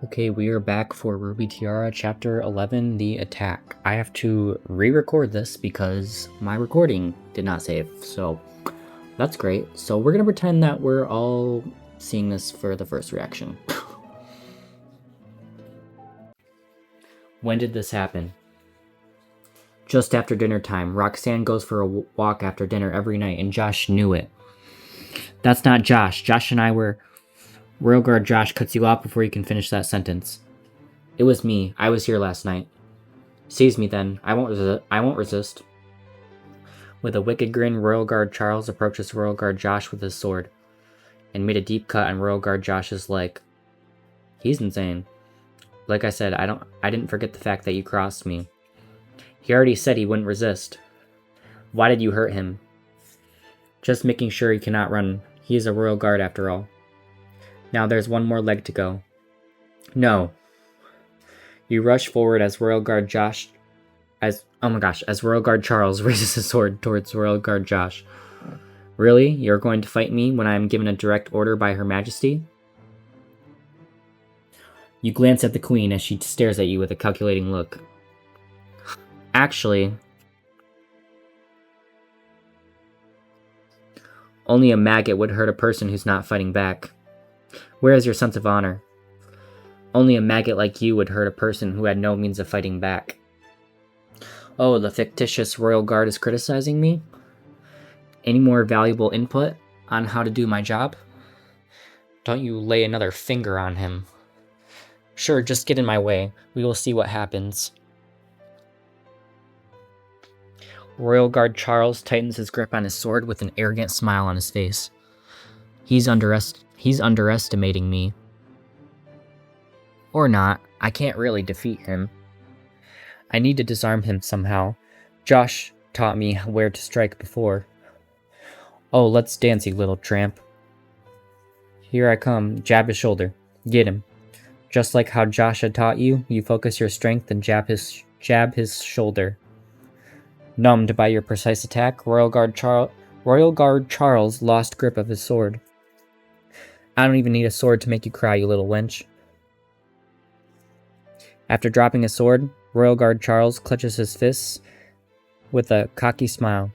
Okay, we are back for Ruby Tiara Chapter 11, The Attack. I have to re-record this because my recording did not save, so that's great. So we're gonna pretend that we're all seeing this for the first reaction. When did this happen? Just after dinner time. Roxanne goes for a walk after dinner every night, and Josh knew it. That's not Josh. Josh and I were... Royal Guard Josh cuts you off before you can finish that sentence. It was me. I was here last night. Seize me then. I won't resist. With a wicked grin, Royal Guard Charles approaches Royal Guard Josh with his sword, and made a deep cut on Royal Guard Josh's leg. He's insane. Like I said, I didn't forget the fact that you crossed me. He already said he wouldn't resist. Why did you hurt him? Just making sure he cannot run. He is a Royal Guard after all. Now there's one more leg to go. No. You rush forward as Royal Guard Josh... as Royal Guard Charles raises his sword towards Royal Guard Josh. Really? You're going to fight me when I am given a direct order by Her Majesty? You glance at the Queen as she stares at you with a calculating look. Actually... only a maggot would hurt a person who's not fighting back. Where is your sense of honor? Only a maggot like you would hurt a person who had no means of fighting back. Oh, the fictitious Royal Guard is criticizing me? Any more valuable input on how to do my job? Don't you lay another finger on him. Sure, just get in my way. We will see what happens. Royal Guard Charles tightens his grip on his sword with an arrogant smile on his face. He's underestimating me. Or not. I can't really defeat him. I need to disarm him somehow. Josh taught me where to strike before. Oh, let's dance, you little tramp. Here I come. Jab his shoulder. Get him. Just like how Josh had taught you, you focus your strength and jab his shoulder. Numbed by your precise attack, Royal Guard Charles lost grip of his sword. I don't even need a sword to make you cry, you little wench. After dropping his sword, Royal Guard Charles clutches his fists with a cocky smile.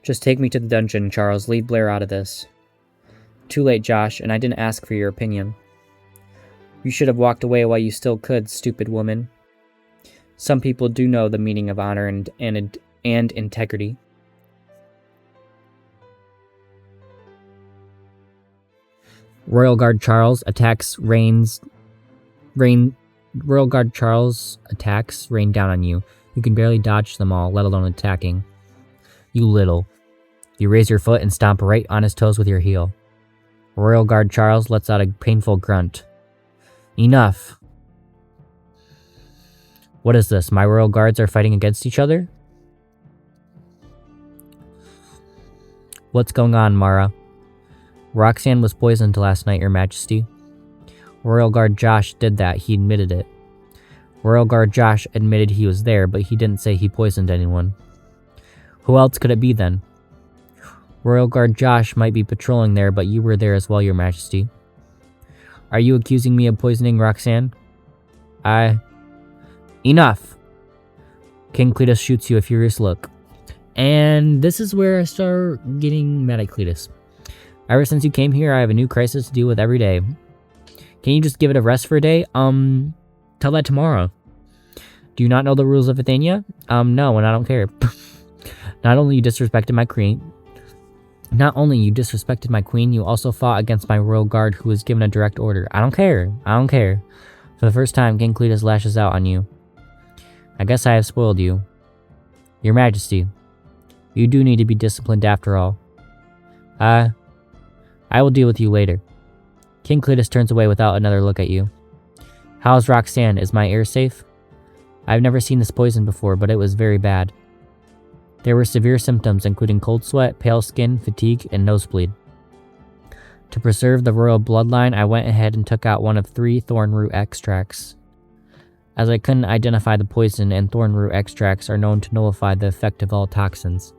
Just take me to the dungeon, Charles. Leave Blair out of this. Too late, Josh, and I didn't ask for your opinion. You should have walked away while you still could, stupid woman. Some people do know the meaning of honor and integrity. Royal Guard Charles attacks rain down on you. You can barely dodge them all, let alone attacking. You raise your foot and stomp right on his toes with your heel. Royal Guard Charles lets out a painful grunt. Enough! What is this? My Royal Guards are fighting against each other? What's going on, Mara? Roxanne was poisoned last night, Your Majesty. Royal Guard Josh did that. He admitted it. Royal Guard Josh admitted he was there, but he didn't say he poisoned anyone. Who else could it be then? Royal Guard Josh might be patrolling there, but you were there as well, Your Majesty. Are you accusing me of poisoning Roxanne? Enough! King Cletus shoots you a furious look. And this is where I start getting mad at Cletus. Ever since you came here, I have a new crisis to deal with every day. Can you just give it a rest for a day? Tell that tomorrow. Do you not know the rules of Athenia? No, and I don't care. Not only you disrespected my queen, you also fought against my royal guard who was given a direct order. I don't care. For the first time, King Cletus lashes out on you. I guess I have spoiled you. Your Majesty, you do need to be disciplined after all. I will deal with you later. King Cletus turns away without another look at you. How's Roxanne? Is my ear safe? I've never seen this poison before, but it was very bad. There were severe symptoms, including cold sweat, pale skin, fatigue, and nosebleed. To preserve the royal bloodline, I went ahead and took out one of 3 thorn root extracts. As I couldn't identify the poison, and thorn root extracts are known to nullify the effect of all toxins.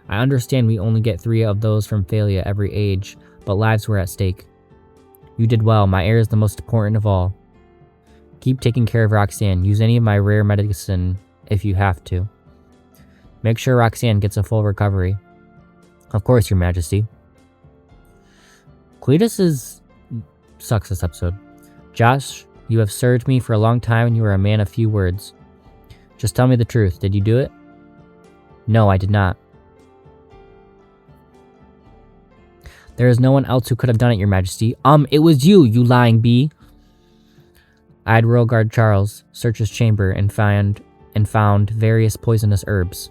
I understand we only get 3 of those from Thalia every age, but lives were at stake. You did well. My heir is the most important of all. Keep taking care of Roxanne. Use any of my rare medicine if you have to. Make sure Roxanne gets a full recovery. Of course, Your Majesty. Cletus sucks this episode. Josh, you have served me for a long time and you are a man of few words. Just tell me the truth. Did you do it? No, I did not. There is no one else who could have done it, Your Majesty. It was you, you lying bee. I had Royal Guard Charles search his chamber and found various poisonous herbs.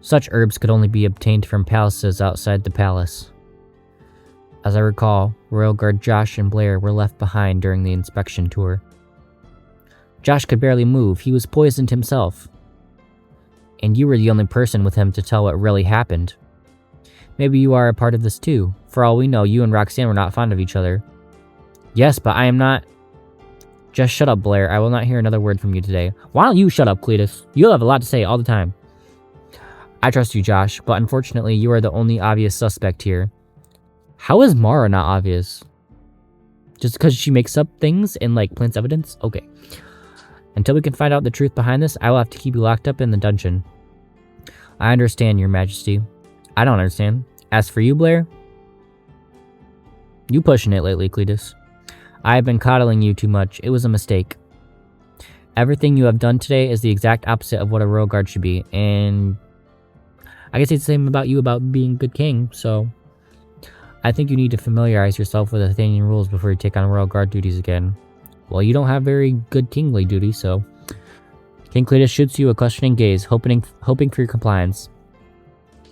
Such herbs could only be obtained from palaces outside the palace. As I recall, Royal Guard Josh and Blair were left behind during the inspection tour. Josh could barely move. He was poisoned himself. And you were the only person with him to tell what really happened. Maybe you are a part of this too. For all we know, you and Roxanne were not fond of each other. Yes, but I am not. Just shut up, Blair. I will not hear another word from you today. Why don't you shut up, Cletus? You have a lot to say all the time. I trust you, Josh, but unfortunately, you are the only obvious suspect here. How is Mara not obvious? Just because she makes up things and, plants evidence? Okay. Until we can find out the truth behind this, I will have to keep you locked up in the dungeon. I understand, Your Majesty. I don't understand. As for you, Blair? You pushing it lately, Cletus. I have been coddling you too much. It was a mistake. Everything you have done today is the exact opposite of what a royal guard should be, and I can say the same about you about being a good king, so I think you need to familiarize yourself with Athenian rules before you take on royal guard duties again. Well, you don't have very good kingly duties, so King Cletus shoots you a questioning gaze, hoping for your compliance.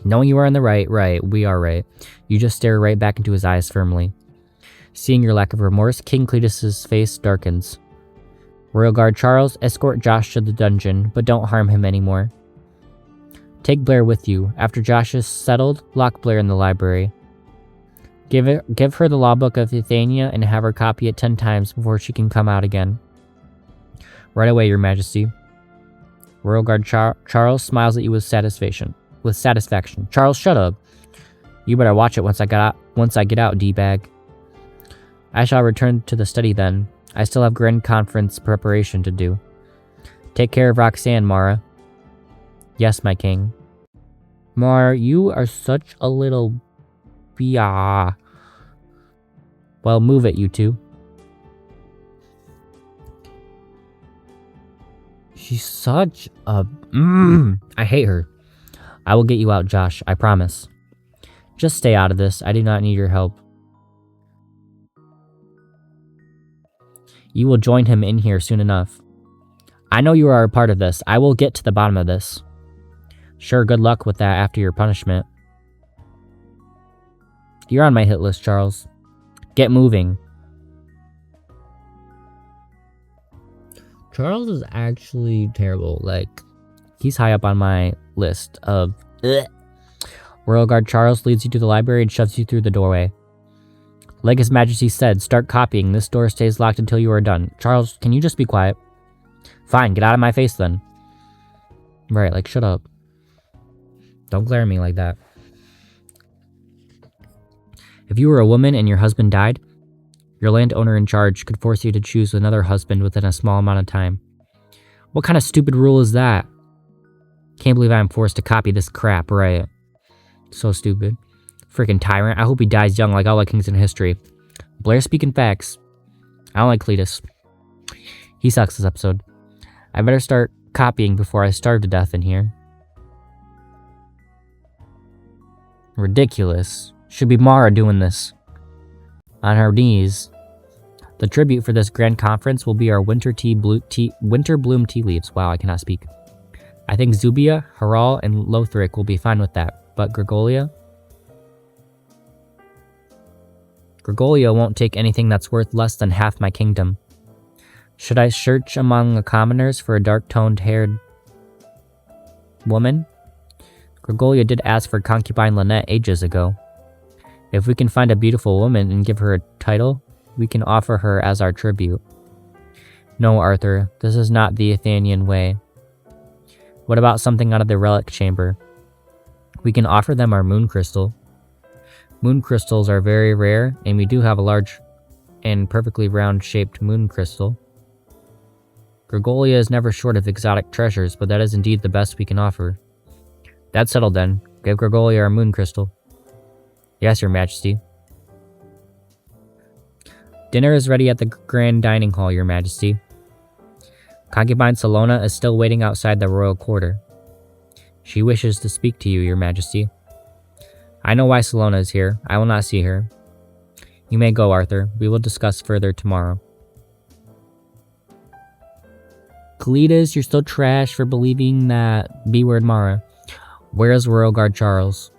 Knowing you are in the right, we are right. You just stare right back into his eyes firmly. Seeing your lack of remorse, King Cletus's face darkens. Royal Guard Charles, escort Josh to the dungeon, but don't harm him anymore. Take Blair with you. After Josh is settled, lock Blair in the library. Give her the law book of Athenia and have her copy it 10 times before she can come out again. Right away, Your Majesty. Royal Guard Charles smiles at you with satisfaction. Charles, shut up. You better watch it once I get out, D-bag. I shall return to the study then. I still have grand conference preparation to do. Take care of Roxanne, Mara. Yes, my king. Mara, you are such a little Well, move it, you two. She's such a... I hate her. I will get you out, Josh, I promise. Just stay out of this. I do not need your help. You will join him in here soon enough. I know you are a part of this. I will get to the bottom of this. Sure, good luck with that after your punishment. You're on my hit list, Charles. Get moving. Charles is actually terrible. He's high up on my list of... Ugh. Royal Guard Charles leads you to the library and shoves you through the doorway. Like His Majesty said, start copying. This door stays locked until you are done. Charles, can you just be quiet? Fine, get out of my face then. Right, shut up. Don't glare at me like that. If you were a woman and your husband died, your landowner in charge could force you to choose another husband within a small amount of time. What kind of stupid rule is that? Can't believe I'm forced to copy this crap, right? So stupid. Freaking tyrant. I hope he dies young like all the kings in history. Blair speaking facts. I don't like Cletus. He sucks this episode. I better start copying before I starve to death in here. Ridiculous. Should be Mara doing this. On her knees. The tribute for this grand conference will be our winter bloom tea leaves. Wow, I cannot speak. I think Zubia, Haral, and Lothric will be fine with that. But Gregolia won't take anything that's worth less than half my kingdom. Should I search among the commoners for a dark-toned haired woman? Gregolia did ask for concubine Lynette ages ago. If we can find a beautiful woman and give her a title, we can offer her as our tribute. No, Arthur, this is not the Athenian way. What about something out of the relic chamber? We can offer them our moon crystal. Moon crystals are very rare, and we do have a large and perfectly round-shaped moon crystal. Gregolia is never short of exotic treasures, but that is indeed the best we can offer. That's settled then. Give Gregolia our moon crystal. Yes, Your Majesty. Dinner is ready at the grand dining hall, Your Majesty. Concubine Salona is still waiting outside the royal quarter. She wishes to speak to you, Your Majesty. I know why Salona is here. I will not see her. You may go, Arthur. We will discuss further tomorrow. Cletus, you're still trash for believing that B-word Mara. Where is Royal Guard Charles?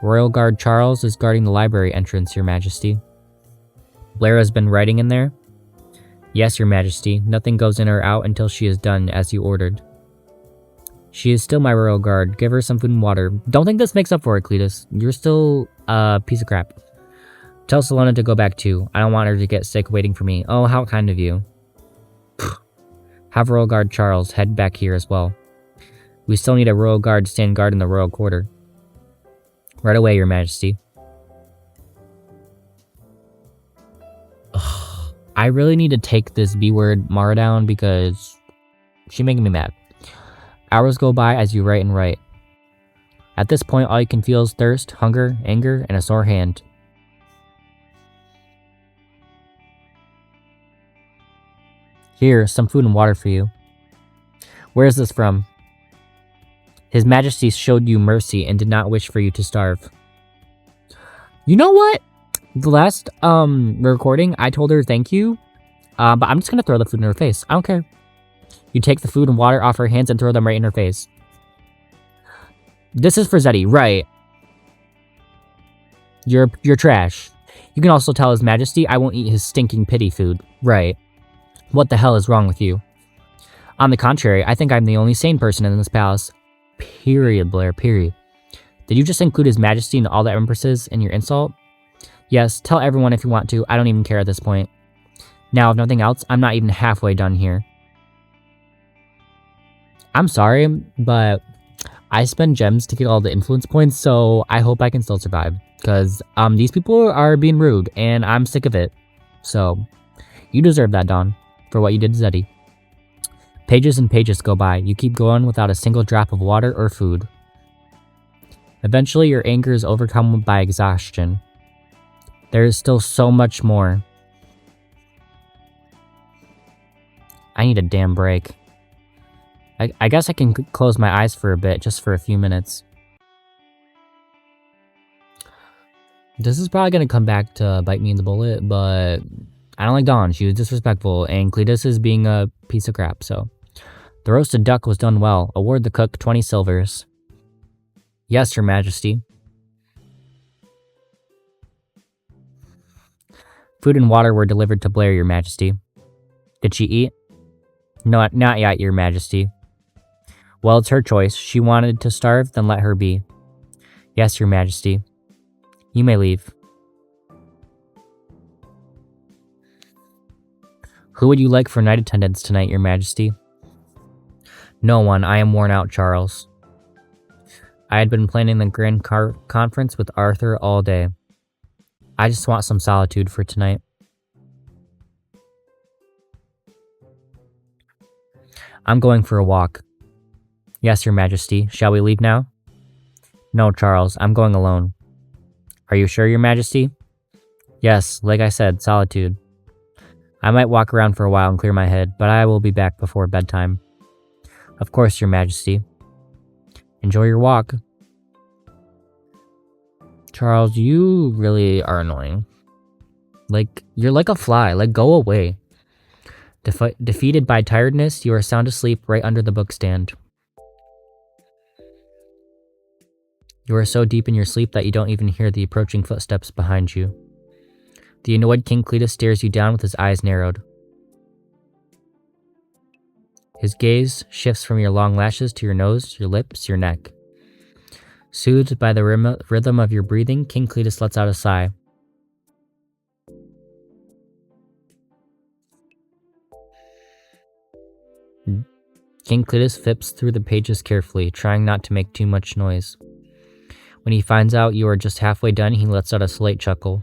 Royal Guard Charles is guarding the library entrance, Your Majesty. Blair has been writing in there? Yes, Your Majesty. Nothing goes in or out until she is done, as you ordered. She is still my royal guard. Give her some food and water. Don't think this makes up for it, Cletus. You're still a piece of crap. Tell Salona to go back too. I don't want her to get sick waiting for me. Oh, how kind of you. Have Royal Guard Charles head back here as well. We still need a royal guard to stand guard in the royal quarter. Right away, Your Majesty. Ugh, I really need to take this B-word Mara down because she's making me mad. Hours go by as you write and write. At this point, all you can feel is thirst, hunger, anger, and a sore hand. Here, some food and water for you. Where is this from? His Majesty showed you mercy and did not wish for you to starve. You know what? The last recording, I told her thank you, but I'm just gonna throw the food in her face. I don't care. You take the food and water off her hands and throw them right in her face. This is for Zeddy, right? You're trash. You can also tell His Majesty I won't eat his stinking pity food, right? What the hell is wrong with you? On the contrary, I think I'm the only sane person in this palace. Period, Blair, period. Did you just include His Majesty and all the empresses in your insult? Yes, tell everyone if you want to. I don't even care at this point. Now, if nothing else, I'm not even halfway done here. I'm sorry, but I spend gems to get all the influence points, so I hope I can still survive. Because these people are being rude, and I'm sick of it. So, you deserve that, Dawn, for what you did to Zeddy. Pages and pages go by. You keep going without a single drop of water or food. Eventually, your anger is overcome by exhaustion. There is still so much more. I need a damn break. I guess I can close my eyes for a bit, just for a few minutes. This is probably going to come back to bite me in the bullet, but I don't like Dawn. She was disrespectful, and Cletus is being a piece of crap, so. The roasted duck was done well. Award the cook 20 silvers. Yes, Your Majesty. Food and water were delivered to Blair, Your Majesty. Did she eat? No, not yet, Your Majesty. Well, it's her choice. She wanted to starve, then let her be. Yes, Your Majesty. You may leave. Who would you like for night attendance tonight, Your Majesty? No one. I am worn out, Charles. I had been planning the grand conference with Arthur all day. I just want some solitude for tonight. I'm going for a walk. Yes, Your Majesty. Shall we leave now? No, Charles. I'm going alone. Are you sure, Your Majesty? Yes, like I said, solitude. I might walk around for a while and clear my head, but I will be back before bedtime. Of course, Your Majesty. Enjoy your walk. Charles, you really are annoying. Like, you're like a fly. Like, go away. Defeated by tiredness, you are sound asleep right under the bookstand. You are so deep in your sleep that you don't even hear the approaching footsteps behind you. The annoyed King Cletus stares you down with his eyes narrowed. His gaze shifts from your long lashes to your nose, your lips, your neck. Soothed by the rhythm of your breathing, King Cletus lets out a sigh. King Cletus flips through the pages carefully, trying not to make too much noise. When he finds out you are just halfway done, he lets out a slight chuckle.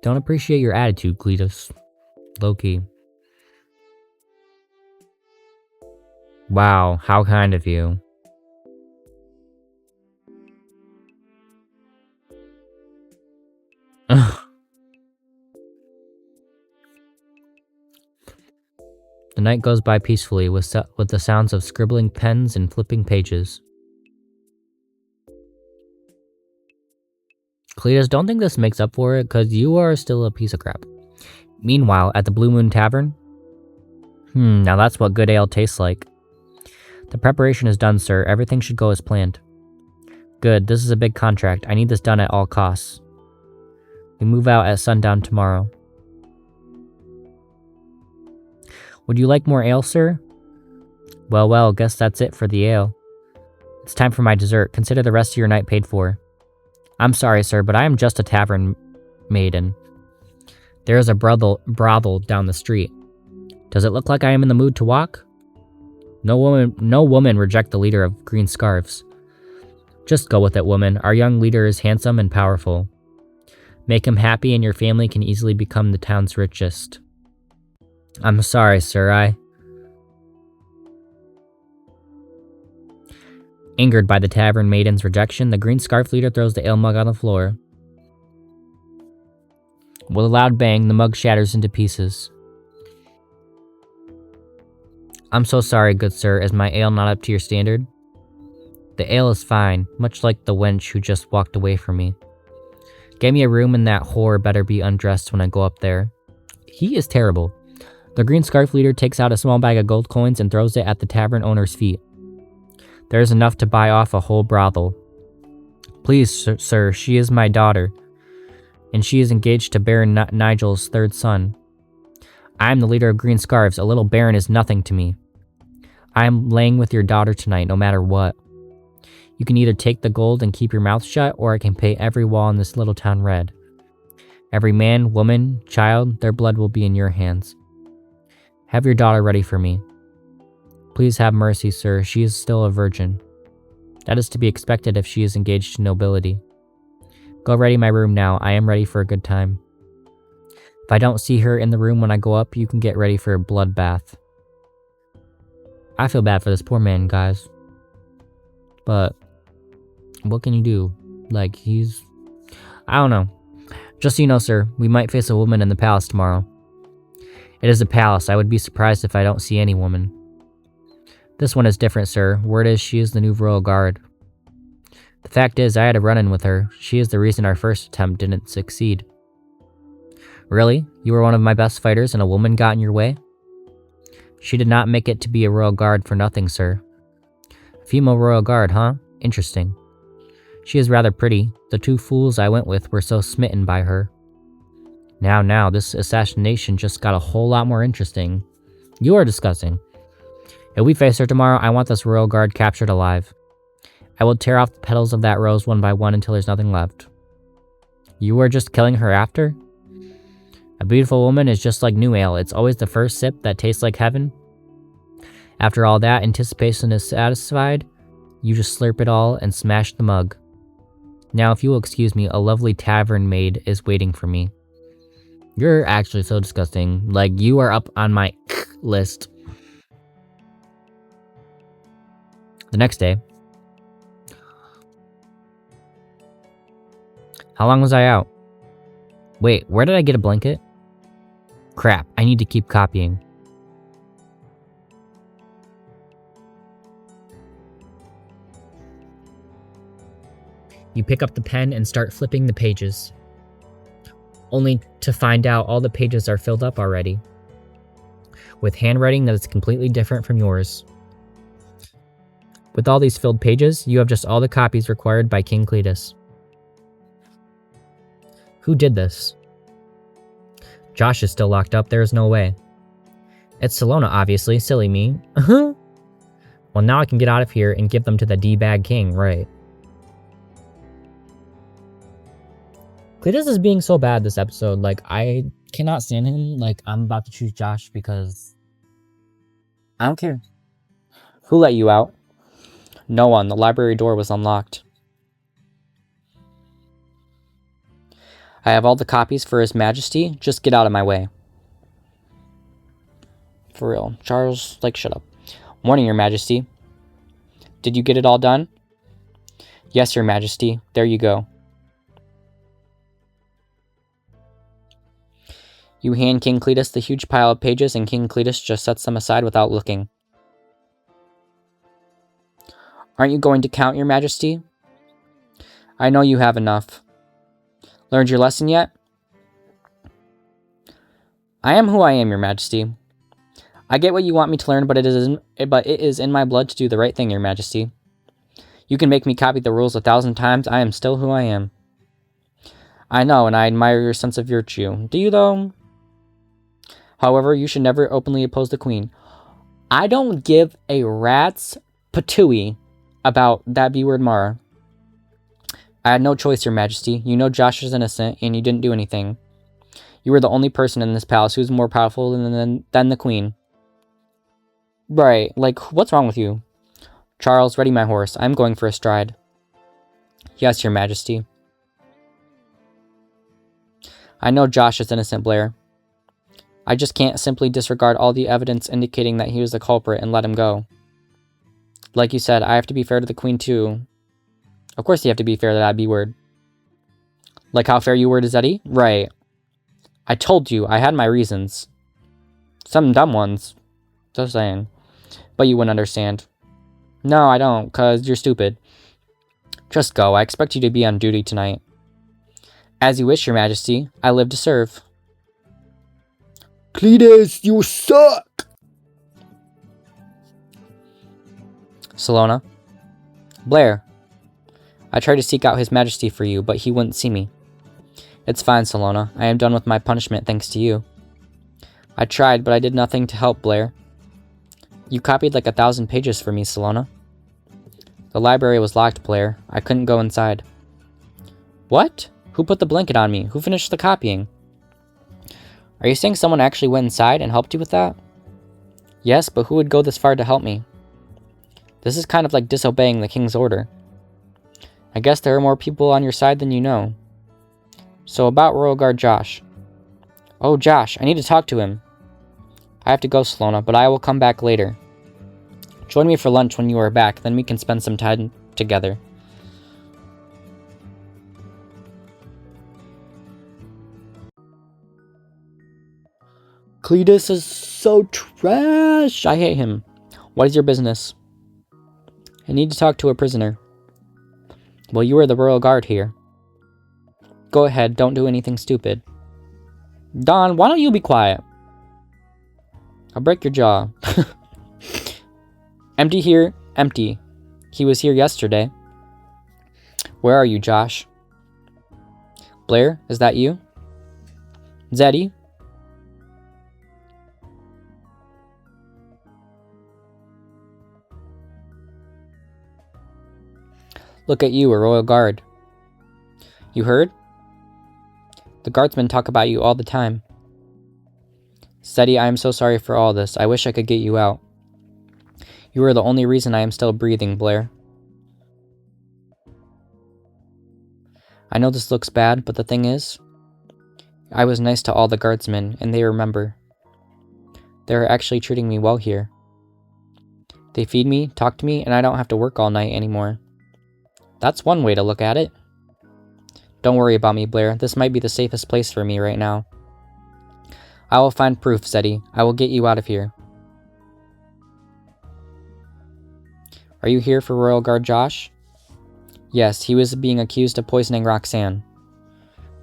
Don't appreciate your attitude, Cletus. Low-key. Wow, how kind of you. The night goes by peacefully with the sounds of scribbling pens and flipping pages. Cletus, don't think this makes up for it, because you are still a piece of crap. Meanwhile, at the Blue Moon Tavern... now that's what good ale tastes like. The preparation is done, sir. Everything should go as planned. Good, this is a big contract. I need this done at all costs. We move out at sundown tomorrow. Would you like more ale, sir? Well, guess that's it for the ale. It's time for my dessert. Consider the rest of your night paid for. I'm sorry, sir, but I am just a tavern maiden. There is a brothel down the street. Does it look like I am in the mood to walk? No woman reject the leader of green scarves. Just go with it, woman. Our young leader is handsome and powerful. Make him happy and your family can easily become the town's richest. I'm sorry, sir, Angered by the tavern maiden's rejection, the green scarf leader throws the ale mug on the floor. With a loud bang, the mug shatters into pieces. I'm so sorry, good sir. Is my ale not up to your standard? The ale is fine, much like the wench who just walked away from me. Get me a room and that whore better be undressed when I go up there. He is terrible. The green scarf leader takes out a small bag of gold coins and throws it at the tavern owner's feet. There is enough to buy off a whole brothel. Please, sir, she is my daughter, and she is engaged to Baron Nigel's third son. I am the leader of Green Scarves. A little baron is nothing to me. I am laying with your daughter tonight, no matter what. You can either take the gold and keep your mouth shut, or I can paint every wall in this little town red. Every man, woman, child, their blood will be in your hands. Have your daughter ready for me. Please have mercy, sir. She is still a virgin. That is to be expected if she is engaged to nobility. Go ready my room now. I am ready for a good time. If I don't see her in the room when I go up, you can get ready for a bloodbath. I feel bad for this poor man, guys. But what can you do? Like, I don't know. Just so you know, sir, we might face a woman in the palace tomorrow. It is a palace. I would be surprised if I don't see any woman. This one is different, sir. Word is she is the new royal guard. The fact is, I had a run-in with her. She is the reason our first attempt didn't succeed. Really? You were one of my best fighters and a woman got in your way? She did not make it to be a royal guard for nothing, sir. A female royal guard, huh? Interesting. She is rather pretty. The two fools I went with were so smitten by her. Now, this assassination just got a whole lot more interesting. You are disgusting. If we face her tomorrow, I want this royal guard captured alive. I will tear off the petals of that rose one by one until there's nothing left. You are just killing her after? A beautiful woman is just like new ale. It's always the first sip that tastes like heaven. After all that, anticipation is satisfied. You just slurp it all and smash the mug. Now, if you will excuse me, a lovely tavern maid is waiting for me. You're actually so disgusting. Like, you are up on my list. The next day. How long was I out? Wait, where did I get a blanket? Crap, I need to keep copying. You pick up the pen and start flipping the pages. Only to find out all the pages are filled up already, with handwriting that is completely different from yours. With all these filled pages, you have just all the copies required by King Cletus. Who did this? Josh is still locked up, there is no way. It's Salona, obviously, silly me. Well, now I can get out of here and give them to the D-bag king, right? Cletus is being so bad this episode, like, I cannot stand him. Like, I'm about to choose Josh because I don't care. Who let you out? No one. The library door was unlocked. I have all the copies for His Majesty. Just get out of my way. For real. Charles, shut up. Morning, Your Majesty. Did you get it all done? Yes, Your Majesty. There you go. You hand King Cletus the huge pile of pages, and King Cletus just sets them aside without looking. Aren't you going to count, Your Majesty? I know you have enough. Learned your lesson yet? I am who I am, Your Majesty. I get what you want me to learn, but it is in my blood to do the right thing, Your Majesty. You can make me copy the rules 1,000 times, I am still who I am. I know, and I admire your sense of virtue. Do you, though? However, you should never openly oppose the Queen. I don't give a rat's patooey about that B-word Mara. I had no choice, Your Majesty. You know Josh is innocent, and you didn't do anything. You were the only person in this palace who's more powerful than the Queen. Right, what's wrong with you? Charles, ready my horse. I'm going for a stride. Yes, Your Majesty. I know Josh is innocent, Blair. I just can't simply disregard all the evidence indicating that he was the culprit and let him go. Like you said, I have to be fair to the Queen, too. Of course you have to be fair to that B-word. Like how fair you were to Zeddy? Right. I told you, I had my reasons. Some dumb ones. Just saying. But you wouldn't understand. No, I don't, 'cause you're stupid. Just go, I expect you to be on duty tonight. As you wish, Your Majesty. I live to serve. Cletus, you suck! Salona. Blair. I tried to seek out His Majesty for you, but he wouldn't see me. It's fine, Salona. I am done with my punishment thanks to you. I tried, but I did nothing to help, Blair. You copied 1,000 pages for me, Salona. The library was locked, Blair. I couldn't go inside. What? Who put the blanket on me? Who finished the copying? Are you saying someone actually went inside and helped you with that? Yes, but who would go this far to help me? This is kind of like disobeying the king's order. I guess there are more people on your side than you know. So about Royal Guard Josh. Oh, Josh, I need to talk to him. I have to go, Salona, but I will come back later. Join me for lunch when you are back, then we can spend some time together. Cletus is so trash. I hate him. What is your business? I need to talk to a prisoner. Well, you are the Royal Guard here. Go ahead, don't do anything stupid. Don, why don't you be quiet? I'll break your jaw. Empty here, empty. He was here yesterday. Where are you, Josh? Blair, is that you? Zeddy? Look at you, a Royal Guard. You heard? The guardsmen talk about you all the time. Zeddy, I am so sorry for all this. I wish I could get you out. You are the only reason I am still breathing, Blair. I know this looks bad, but the thing is, I was nice to all the guardsmen, and they remember. They are actually treating me well here. They feed me, talk to me, and I don't have to work all night anymore. That's one way to look at it. Don't worry about me, Blair. This might be the safest place for me right now. I will find proof, Zeddy. I will get you out of here. Are you here for Royal Guard Josh? Yes, he was being accused of poisoning Roxanne.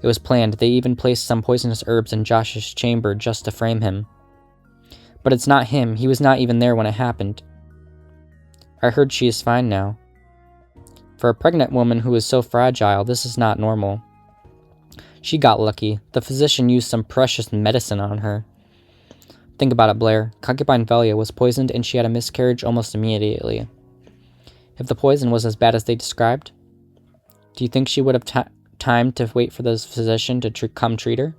It was planned. They even placed some poisonous herbs in Josh's chamber just to frame him. But it's not him. He was not even there when it happened. I heard she is fine now. For a pregnant woman who is so fragile, this is not normal. She got lucky. The physician used some precious medicine on her. Think about it, Blair. Concubine Velia was poisoned and she had a miscarriage almost immediately. If the poison was as bad as they described, do you think she would have time to wait for the physician to come treat her?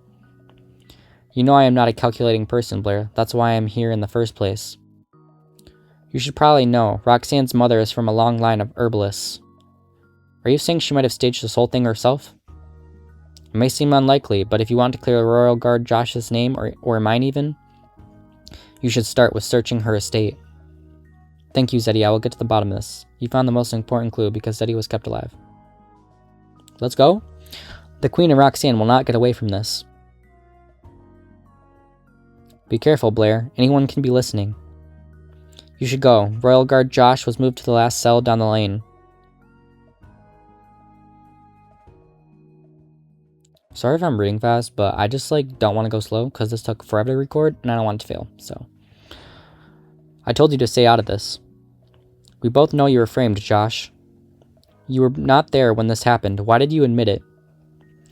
You know I am not a calculating person, Blair. That's why I am here in the first place. You should probably know, Roxanne's mother is from a long line of herbalists. Are you saying she might have staged this whole thing herself? It may seem unlikely, but if you want to clear the royal guard Josh's name, or mine even, you should start with searching her estate. Thank you, Zeddy. I will get to the bottom of this. You found the most important clue because Zeddy was kept alive. Let's go. The Queen and Roxanne will not get away from this. Be careful, Blair. Anyone can be listening. You should go. Royal Guard Josh was moved to the last cell down the lane. Sorry if I'm reading fast, but I just don't want to go slow because this took forever to record and I don't want it to fail, so. I told you to stay out of this. We both know you were framed, Josh. You were not there when this happened. Why did you admit it?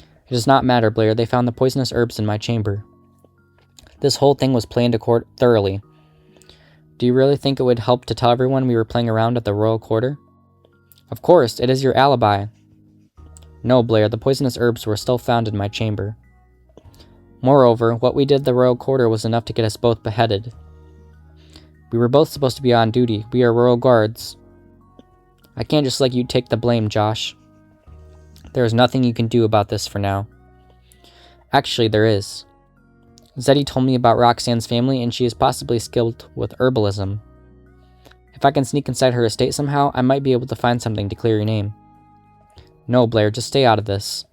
It does not matter, Blair. They found the poisonous herbs in my chamber. This whole thing was planned thoroughly. Do you really think it would help to tell everyone we were playing around at the royal quarter? Of course, it is your alibi. No, Blair, the poisonous herbs were still found in my chamber. Moreover, what we did at the royal quarter was enough to get us both beheaded. We were both supposed to be on duty. We are royal guards. I can't just let you take the blame, Josh. There is nothing you can do about this for now. Actually, there is. Zeddy told me about Roxanne's family, and she is possibly skilled with herbalism. If I can sneak inside her estate somehow, I might be able to find something to clear your name. No, Blair, just stay out of this.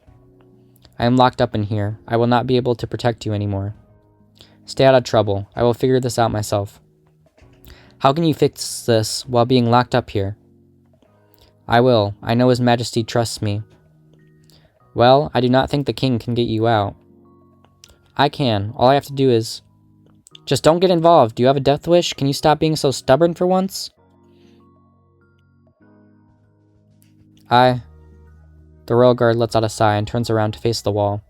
I am locked up in here. I will not be able to protect you anymore. Stay out of trouble. I will figure this out myself. How can you fix this while being locked up here? I will. I know His Majesty trusts me. Well, I do not think the king can get you out. I can. All I have to do is... Just don't get involved. Do you have a death wish? Can you stop being so stubborn for once? The royal guard lets out a sigh and turns around to face the wall.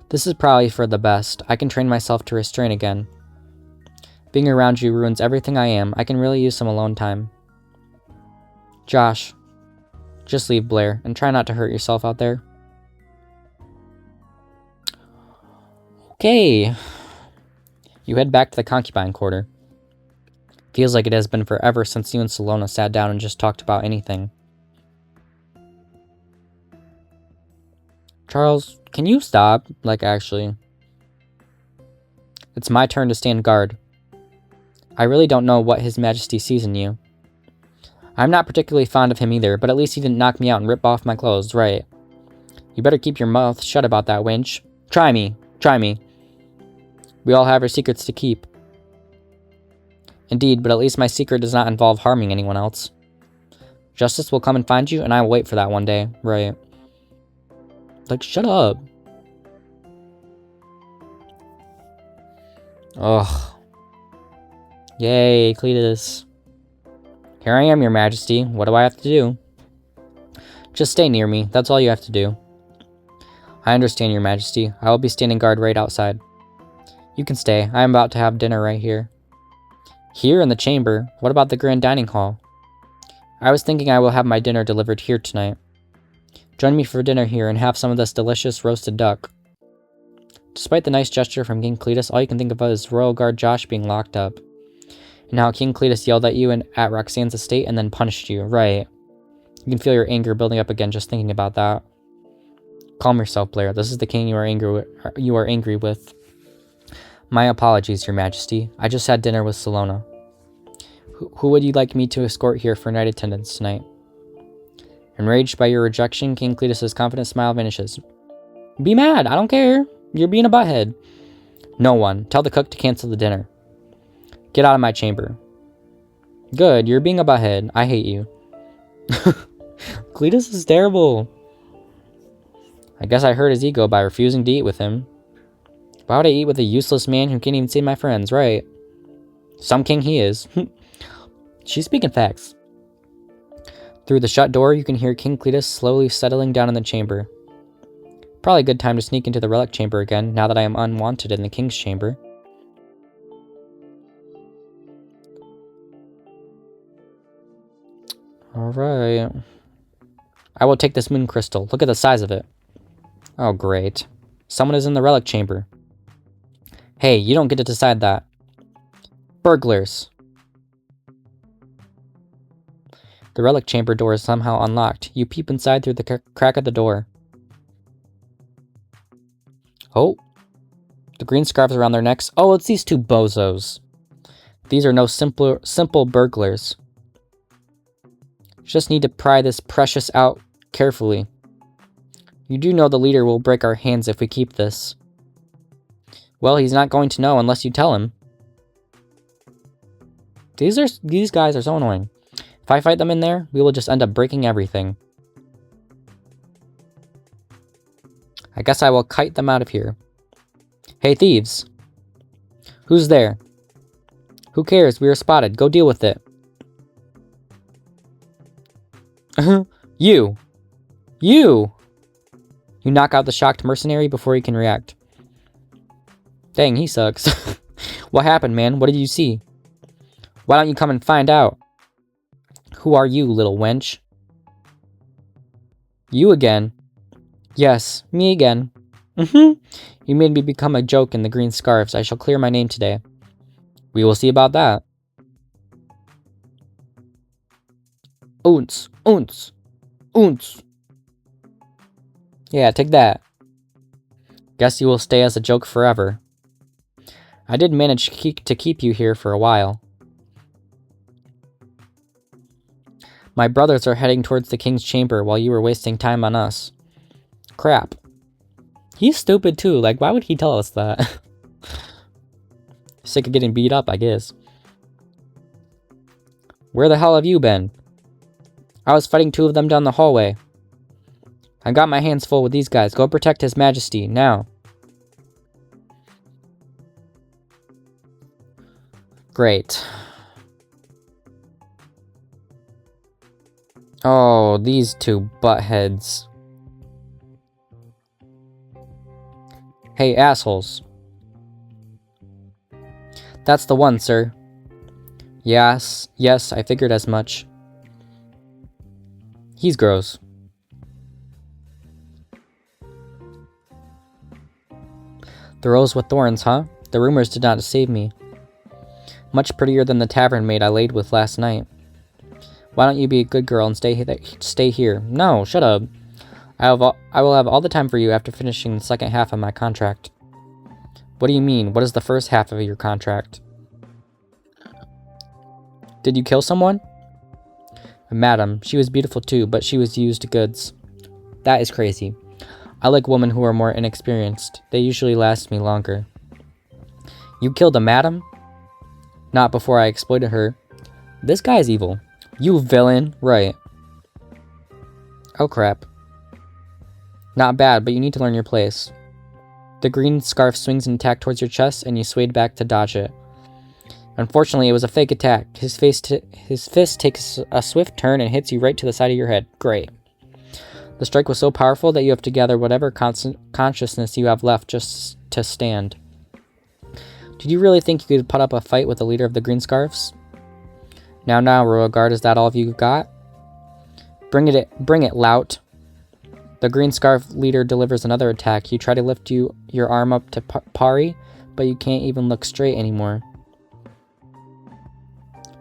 This is probably for the best. I can train myself to restrain again. Being around you ruins everything I am. I can really use some alone time. Josh, just leave Blair and try not to hurt yourself out there. Okay. You head back to the concubine quarter. Feels like it has been forever since you and Salona sat down and just talked about anything. Charles, can you stop? Actually. It's my turn to stand guard. I really don't know what His Majesty sees in you. I'm not particularly fond of him either, but at least he didn't knock me out and rip off my clothes, right? You better keep your mouth shut about that, wench. Try me. We all have our secrets to keep. Indeed, but at least my secret does not involve harming anyone else. Justice will come and find you, and I will wait for that one day, right? Shut up. Ugh. Yay, Cletus. Here I am, Your Majesty. What do I have to do? Just stay near me. That's all you have to do. I understand, Your Majesty. I will be standing guard right outside. You can stay. I am about to have dinner right here. Here in the chamber? What about the grand dining hall? I was thinking I will have my dinner delivered here tonight. Join me for dinner here and have some of this delicious roasted duck. Despite the nice gesture from King Cletus, all you can think of is Royal Guard Josh being locked up. And how King Cletus yelled at you and at Roxanne's estate and then punished you, right? You can feel your anger building up again just thinking about that. Calm yourself, Blair. This is the king you are angry with. My apologies, Your Majesty. I just had dinner with Salona. Who would you like me to escort here for night attendance tonight? Enraged by your rejection, King Cletus' confident smile vanishes. Be mad, I don't care. You're being a butthead. No one. Tell the cook to cancel the dinner. Get out of my chamber. Good, you're being a butthead. I hate you. Cletus is terrible. I guess I hurt his ego by refusing to eat with him. Why would I eat with a useless man who can't even save my friends, right? Some king he is. She's speaking facts. Through the shut door, you can hear King Cletus slowly settling down in the chamber. Probably a good time to sneak into the relic chamber again, now that I am unwanted in the king's chamber. Alright. I will take this moon crystal. Look at the size of it. Oh, great. Someone is in the relic chamber. Hey, you don't get to decide that. Burglars. The relic chamber door is somehow unlocked. You peep inside through the crack of the door. Oh, the green scarves around their necks. Oh, it's these two bozos. These are no simple burglars. Just need to pry this precious out carefully. You do know the leader will break our hands if we keep this. Well, he's not going to know unless you tell him. These guys are so annoying. If I fight them in there, we will just end up breaking everything. I guess I will kite them out of here. Hey, thieves. Who's there? Who cares? We are spotted. Go deal with it. You! You! You knock out the shocked mercenary before he can react. Dang, he sucks. What happened, man? What did you see? Why don't you come and find out? Who are you, little wench? You again? Yes, me again. You made me become a joke in the green scarves. I shall clear my name today. We will see about that. Oonce, oonce, oonce. Yeah, take that. Guess you will stay as a joke forever. I did manage to keep you here for a while. My brothers are heading towards the king's chamber while you were wasting time on us. Crap. He's stupid too, like why would he tell us that? Sick of getting beat up, I guess. Where the hell have you been? I was fighting two of them down the hallway. I got my hands full with these guys. Go protect His Majesty, now. Great. Oh, these two buttheads. Hey, assholes. That's the one, sir. Yes, I figured as much. He's gross. The rose with thorns, huh? The rumors did not deceive me. Much prettier than the tavern maid I laid with last night. Why don't you be a good girl and stay here? No, shut up. I will have all the time for you after finishing the second half of my contract. What do you mean? What is the first half of your contract? Did you kill someone? Madam, she was beautiful too, but she was used goods. That is crazy. I like women who are more inexperienced. They usually last me longer. You killed a madam? Not before I exploited her. This guy is evil. You villain. Right. Oh crap. Not bad, but you need to learn your place. The green scarf swings an attack towards your chest, and you swayed back to dodge it. Unfortunately, it was a fake attack. His fist takes a swift turn and hits you right to the side of your head. Great. The strike was so powerful that you have to gather whatever consciousness you have left just to stand. Did you really think you could put up a fight with the leader of the green scarves? Now, Royal Guard, is that all of you got? Bring it, lout. The green scarf leader delivers another attack. You try to lift your arm up to parry, but you can't even look straight anymore.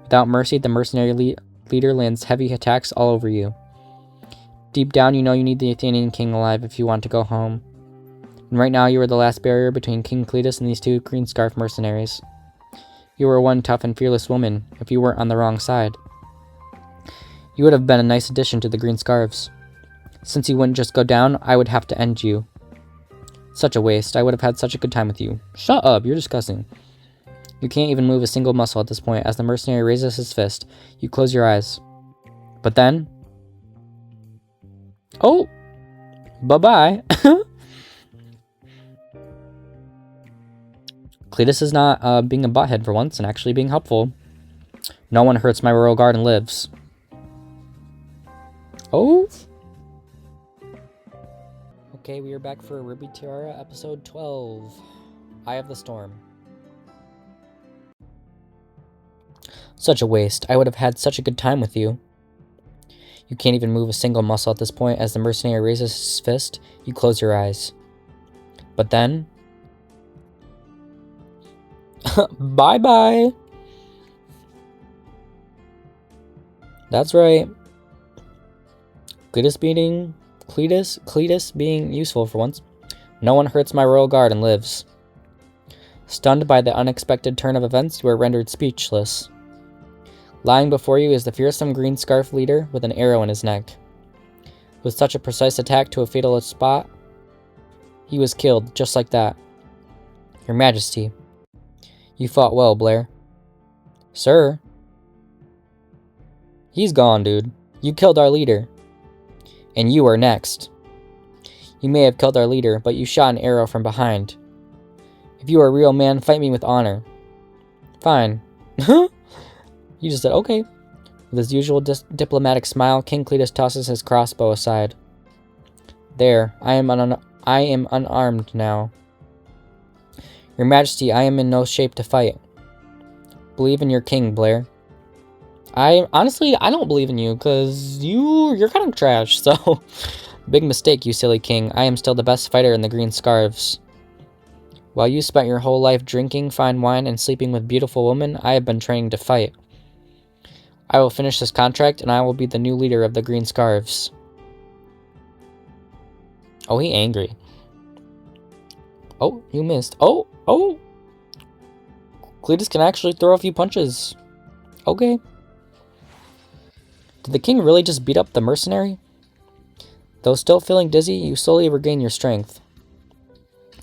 Without mercy, the mercenary leader lands heavy attacks all over you. Deep down, you know you need the Athenian king alive if you want to go home. And right now, you are the last barrier between King Cletus and these two green scarf mercenaries. You were one tough and fearless woman, if you weren't on the wrong side. You would have been a nice addition to the green scarves. Since you wouldn't just go down, I would have to end you. Such a waste. I would have had such a good time with you. Shut up, you're disgusting. You can't even move a single muscle at this point. As the mercenary raises his fist, you close your eyes. But then... Oh! Bye-bye. Cletus is not being a butthead for once and actually being helpful. No one hurts my royal guard and lives. Oh? Okay, we are back for Ruby Tiara, episode 12. Eye of the Storm. Such a waste. I would have had such a good time with you. You can't even move a single muscle at this point. As the mercenary raises his fist, you close your eyes. But then... Bye-bye! That's right. Cletus being useful for once. No one hurts my royal guard and lives. Stunned by the unexpected turn of events, you are rendered speechless. Lying before you is the fearsome green scarf leader with an arrow in his neck. With such a precise attack to a fatal spot, he was killed, just like that. Your Majesty. You fought well, Blair. Sir? He's gone, dude. You killed our leader. And you are next. You may have killed our leader, but you shot an arrow from behind. If you are a real man, fight me with honor. Fine. You just said, okay. With his usual diplomatic smile, King Cletus tosses his crossbow aside. There, I am unarmed now. Your Majesty, I am in no shape to fight. Believe in your king, Blair. Honestly, I don't believe in you, because you're kind of trash, so... Big mistake, you silly king. I am still the best fighter in the Green Scarves. While you spent your whole life drinking fine wine and sleeping with beautiful women, I have been training to fight. I will finish this contract, and I will be the new leader of the Green Scarves. Oh, he angry. Oh, you missed. Oh! Cletus can actually throw a few punches. Okay. Did the king really just beat up the mercenary? Though still feeling dizzy, you slowly regain your strength.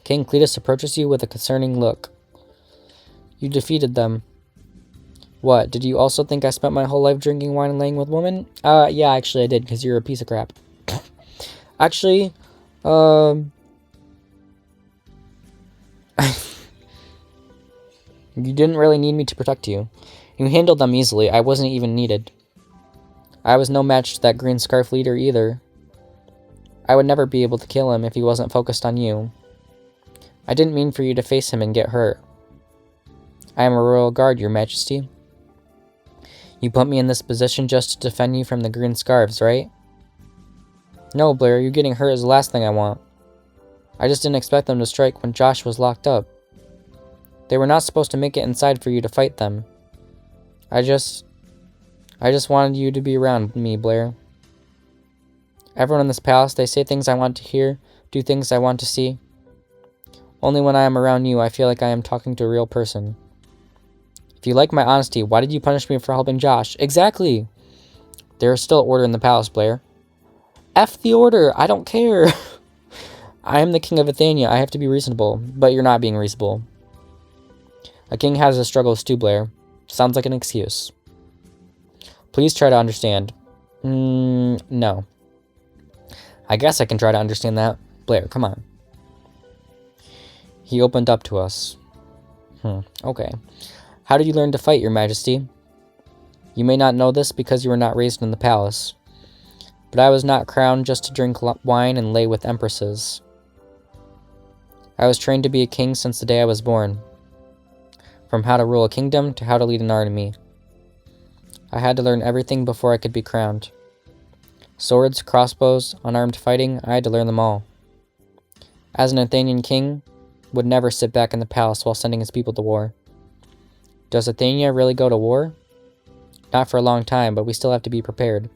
King Cletus approaches you with a concerning look. You defeated them. What, did you also think I spent my whole life drinking wine and laying with women? Yeah, actually I did, because you're a piece of crap. Actually, you didn't really need me to protect you. You handled them easily. I wasn't even needed. I was no match to that green scarf leader either. I would never be able to kill him if he wasn't focused on you. I didn't mean for you to face him and get hurt. I am a royal guard, your majesty. You put me in this position just to defend you from the green scarves, right? No, Blair, you getting hurt is the last thing I want. I just didn't expect them to strike when Josh was locked up. They were not supposed to make it inside for you to fight them. I just wanted you to be around me, Blair. Everyone in this palace, they say things I want to hear, do things I want to see. Only when I am around you, I feel like I am talking to a real person. If you like my honesty, why did you punish me for helping Josh? Exactly! There is still order in the palace, Blair. F the order! I don't care! I am the king of Athenia. I have to be reasonable, but you're not being reasonable. A king has his struggles too, Blair. Sounds like an excuse. Please try to understand. No. I guess I can try to understand that. Blair, come on. He opened up to us. Okay. How did you learn to fight, your majesty? You may not know this because you were not raised in the palace. But I was not crowned just to drink wine and lay with empresses. I was trained to be a king since the day I was born. From how to rule a kingdom to how to lead an army. I had to learn everything before I could be crowned. Swords, crossbows, unarmed fighting, I had to learn them all. As an Athenian king, would never sit back in the palace while sending his people to war. Does Athenia really go to war? Not for a long time, but we still have to be prepared.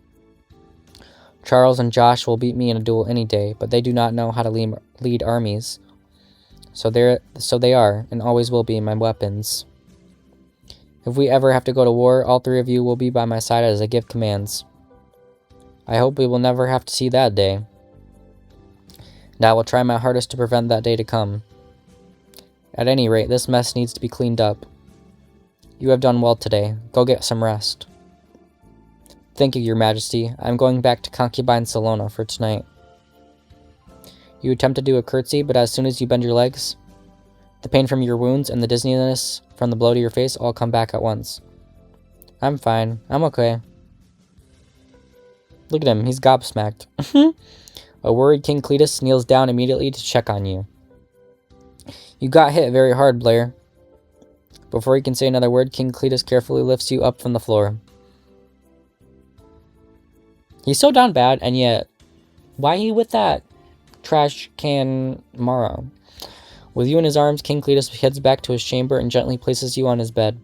Charles and Josh will beat me in a duel any day, but they do not know how to lead armies. So they are, and always will be, my weapons. If we ever have to go to war, all three of you will be by my side as I give commands. I hope we will never have to see that day. And I will try my hardest to prevent that day to come. At any rate, this mess needs to be cleaned up. You have done well today. Go get some rest. Thank you, your majesty. I'm going back to concubine Salona for tonight. You attempt to do a curtsy, but as soon as you bend your legs, the pain from your wounds and the dizziness from the blow to your face all come back at once. I'm fine. I'm okay. Look at him. He's gobsmacked. A worried King Cletus kneels down immediately to check on you. You got hit very hard, Blair. Before he can say another word, King Cletus carefully lifts you up from the floor. He's so down bad, and yet, why he with that trash can Mara? With you in his arms, King Cletus heads back to his chamber and gently places you on his bed.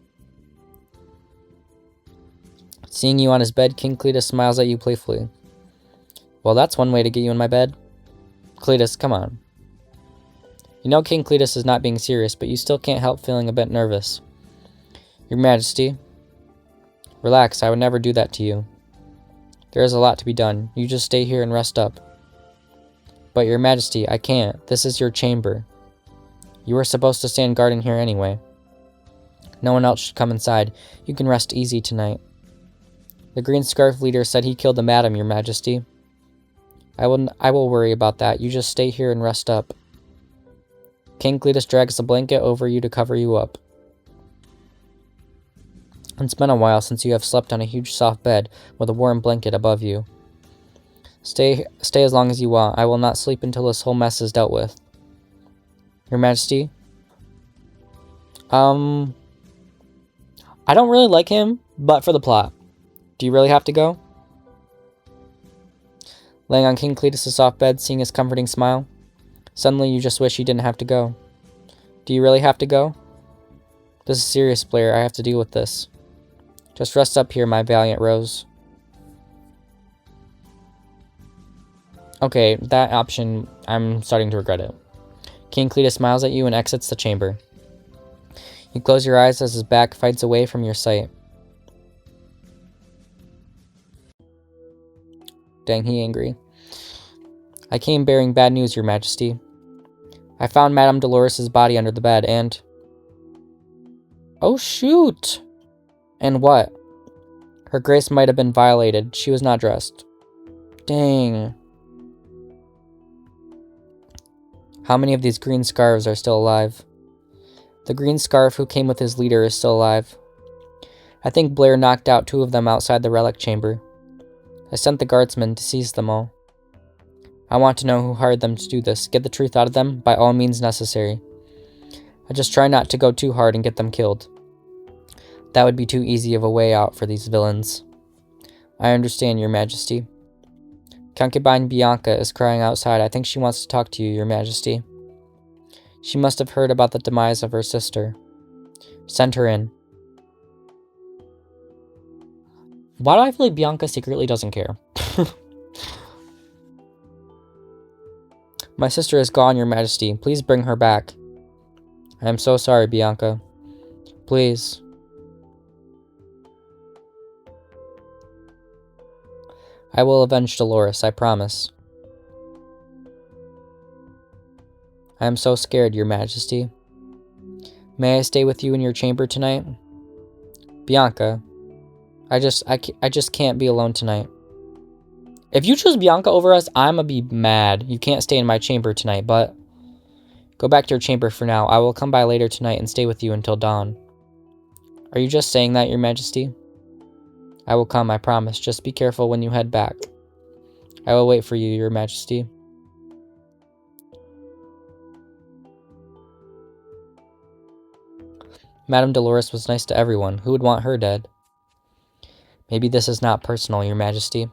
Seeing you on his bed, King Cletus smiles at you playfully. Well, that's one way to get you in my bed. Cletus, come on. You know King Cletus is not being serious, but you still can't help feeling a bit nervous. Your Majesty, relax, I would never do that to you. There is a lot to be done. You just stay here and rest up. But Your Majesty, I can't. This is your chamber. You were supposed to stand guard in here anyway. No one else should come inside. You can rest easy tonight. The Green Scarf leader said he killed the madam, Your Majesty. I will worry about that. You just stay here and rest up. King Cletus drags a blanket over you to cover you up. It's been a while since you have slept on a huge soft bed with a warm blanket above you. Stay as long as you want. I will not sleep until this whole mess is dealt with. Your Majesty? I don't really like him, but for the plot. Do you really have to go? Laying on King Cletus' soft bed, seeing his comforting smile. Suddenly you just wish you didn't have to go. Do you really have to go? This is serious, Blair. I have to deal with this. Just rest up here, my valiant Rose. Okay, that option, I'm starting to regret it. King Cletus smiles at you and exits the chamber. You close your eyes as his back fights away from your sight. Dang, he angry. I came bearing bad news, Your Majesty. I found Madame Dolores' body under the bed, and... Oh, shoot! And what? Her grace might have been violated. She was not dressed. Dang. How many of these green scarves are still alive? The green scarf who came with his leader is still alive. I think Blair knocked out 2 of them outside the relic chamber. I sent the guardsmen to seize them all. I want to know who hired them to do this. Get the truth out of them by all means necessary. I just try not to go too hard and get them killed. That would be too easy of a way out for these villains. I understand, Your Majesty. Concubine Bianca is crying outside. I think she wants to talk to you, Your Majesty. She must have heard about the demise of her sister. Send her in. Why do I feel like Bianca secretly doesn't care? My sister is gone, Your Majesty. Please bring her back. I am so sorry, Bianca. Please. I will avenge Dolores, I promise. I am so scared, Your Majesty. May I stay with you in your chamber tonight? Bianca, I just can't be alone tonight. If you choose Bianca over us, I'm gonna be mad. You can't stay in my chamber tonight, but go back to your chamber for now. I will come by later tonight and stay with you until dawn. Are you just saying that, Your Majesty? I will come, I promise. Just be careful when you head back. I will wait for you, Your Majesty. Madame Dolores was nice to everyone. Who would want her dead? Maybe this is not personal, Your Majesty.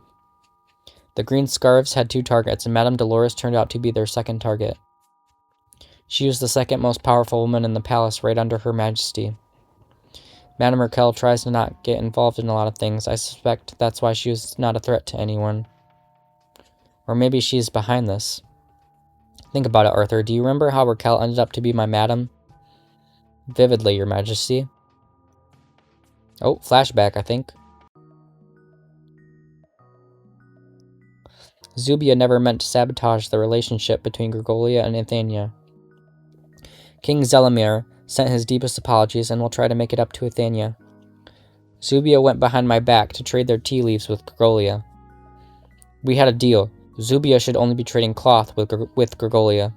The green scarves had 2 targets, and Madame Dolores turned out to be their second target. She was the second most powerful woman in the palace, right under Her Majesty. Madame Raquel tries to not get involved in a lot of things. I suspect that's why she was not a threat to anyone. Or maybe she's behind this. Think about it, Arthur. Do you remember how Raquel ended up to be my madam? Vividly, Your Majesty. Oh, flashback, I think. Zubia never meant to sabotage the relationship between Gregolia and Athenia. King Zelimir sent his deepest apologies and will try to make it up to Athenia. Zubia went behind my back to trade their tea leaves with Gregolia. We had a deal. Zubia should only be trading cloth with Gregolia.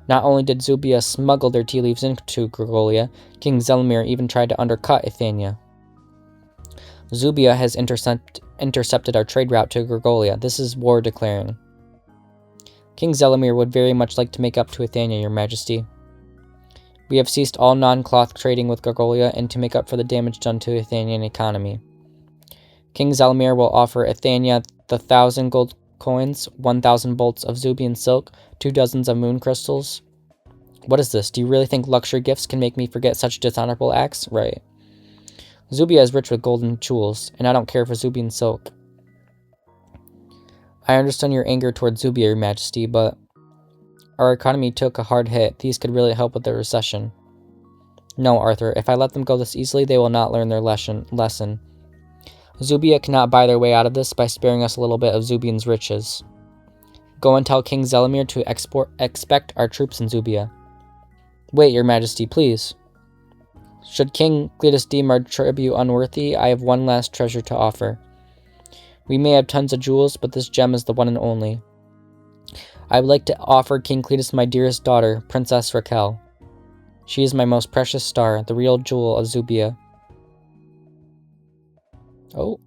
Not only did Zubia smuggle their tea leaves into Gregolia, King Zelimir even tried to undercut Athenia. Zubia has intercepted our trade route to Gregolia. This is war declaring. King Zelimir would very much like to make up to Athenia, Your Majesty. We have ceased all non-cloth trading with Gregolia and to make up for the damage done to the Athenian economy. King Zelimir will offer Athenia the 1,000 gold coins, 1,000 bolts of Zubian silk, 2 dozens of moon crystals. What is this? Do you really think luxury gifts can make me forget such dishonorable acts? Right. Zubia is rich with gold and jewels, and I don't care for Zubian silk. I understand your anger toward Zubia, Your Majesty, but Our economy took a hard hit. These could really help with the recession. No, Arthur, if I let them go this easily, they will not learn their lesson. Zubia cannot buy their way out of this by sparing us a little bit of Zubian's riches. Go and tell King Zelimir to expect our troops in Zubia. Wait, your majesty, please. Should King Cletus deem our tribute unworthy, I have one last treasure to offer. We may have tons of jewels, but this gem is the one and only. I would like to offer King Cletus my dearest daughter, Princess Raquel. She is my most precious star, the real jewel of Zubia. Oh.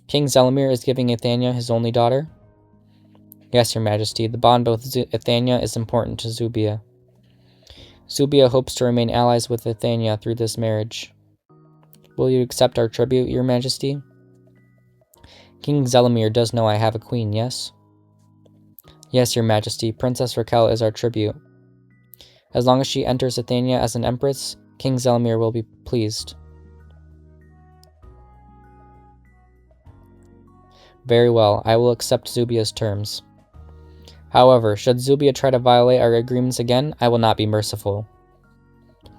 King Zelimir is giving Athenia his only daughter? Yes, your majesty. The bond with Athenia is important to Zubia. Zubia hopes to remain allies with Athenia through this marriage. Will you accept our tribute, your majesty? King Zelimir does know I have a queen, yes? Yes, your majesty. Princess Raquel is our tribute. As long as she enters Athenia as an empress, King Zelimir will be pleased. Very well, I will accept Zubia's terms. However, should Zubia try to violate our agreements again, I will not be merciful.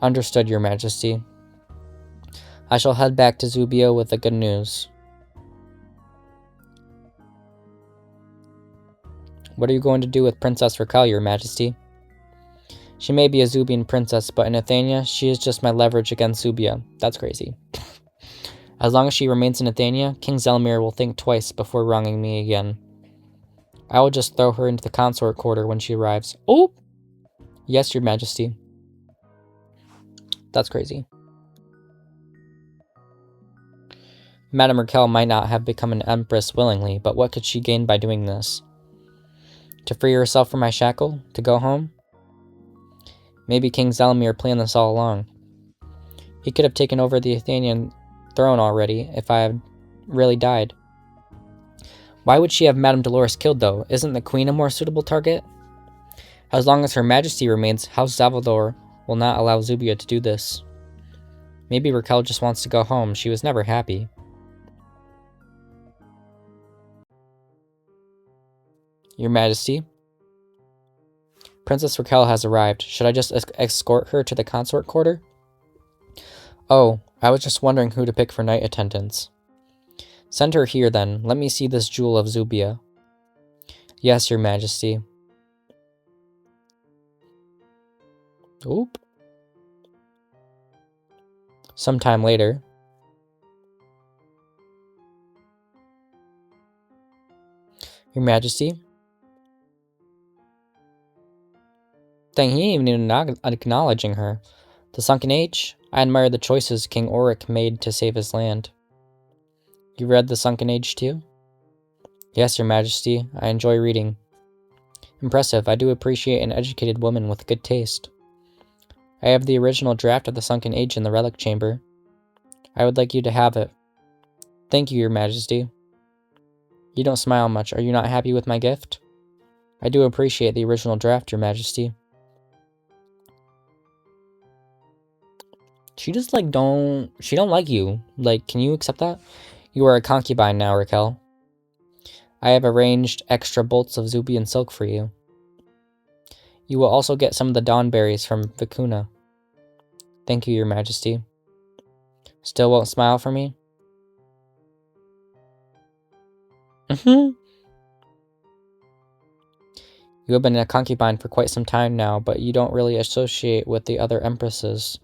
Understood, your majesty. I shall head back to Zubia with the good news. What are you going to do with Princess Raquel, your majesty? She may be a Zubian princess, but in Athenia, she is just my leverage against Zubia. That's crazy. As long as she remains in Athenia, King Zelimir will think twice before wronging me again. I will just throw her into the consort quarter when she arrives. Oh! Yes, your majesty. That's crazy. Madame Raquel might not have become an empress willingly, but what could she gain by doing this? To free herself from my shackle? To go home? Maybe King Zelimir planned this all along. He could have taken over the Athenian throne already if I had really died. Why would she have Madame Dolores killed, though? Isn't the queen a more suitable target? As long as her majesty remains, House Salvador will not allow Zubia to do this. Maybe Raquel just wants to go home. She was never happy. Your majesty? Princess Raquel has arrived. Should I just escort her to the consort quarter? Oh, I was just wondering who to pick for night attendants. Send her here, then. Let me see this jewel of Zubia. Yes, your majesty. Oop. Sometime later. Your majesty? Dang, he ain't even acknowledging her. The Sunken Age? I admire the choices King Auric made to save his land. You read The Sunken Age too? Yes, your majesty. I enjoy reading. Impressive. I do appreciate an educated woman with good taste. I have the original draft of The Sunken Age in the relic chamber. I would like you to have it. Thank you, your majesty. You don't smile much. Are you not happy with my gift? I do appreciate the original draft, your majesty. She just, she don't like you. Can you accept that? You are a concubine now, Raquel. I have arranged extra bolts of Zubian silk for you. You will also get some of the dawn berries from Vicuna. Thank you, your majesty. Still won't smile for me? You have been a concubine for quite some time now, but you don't really associate with the other empresses.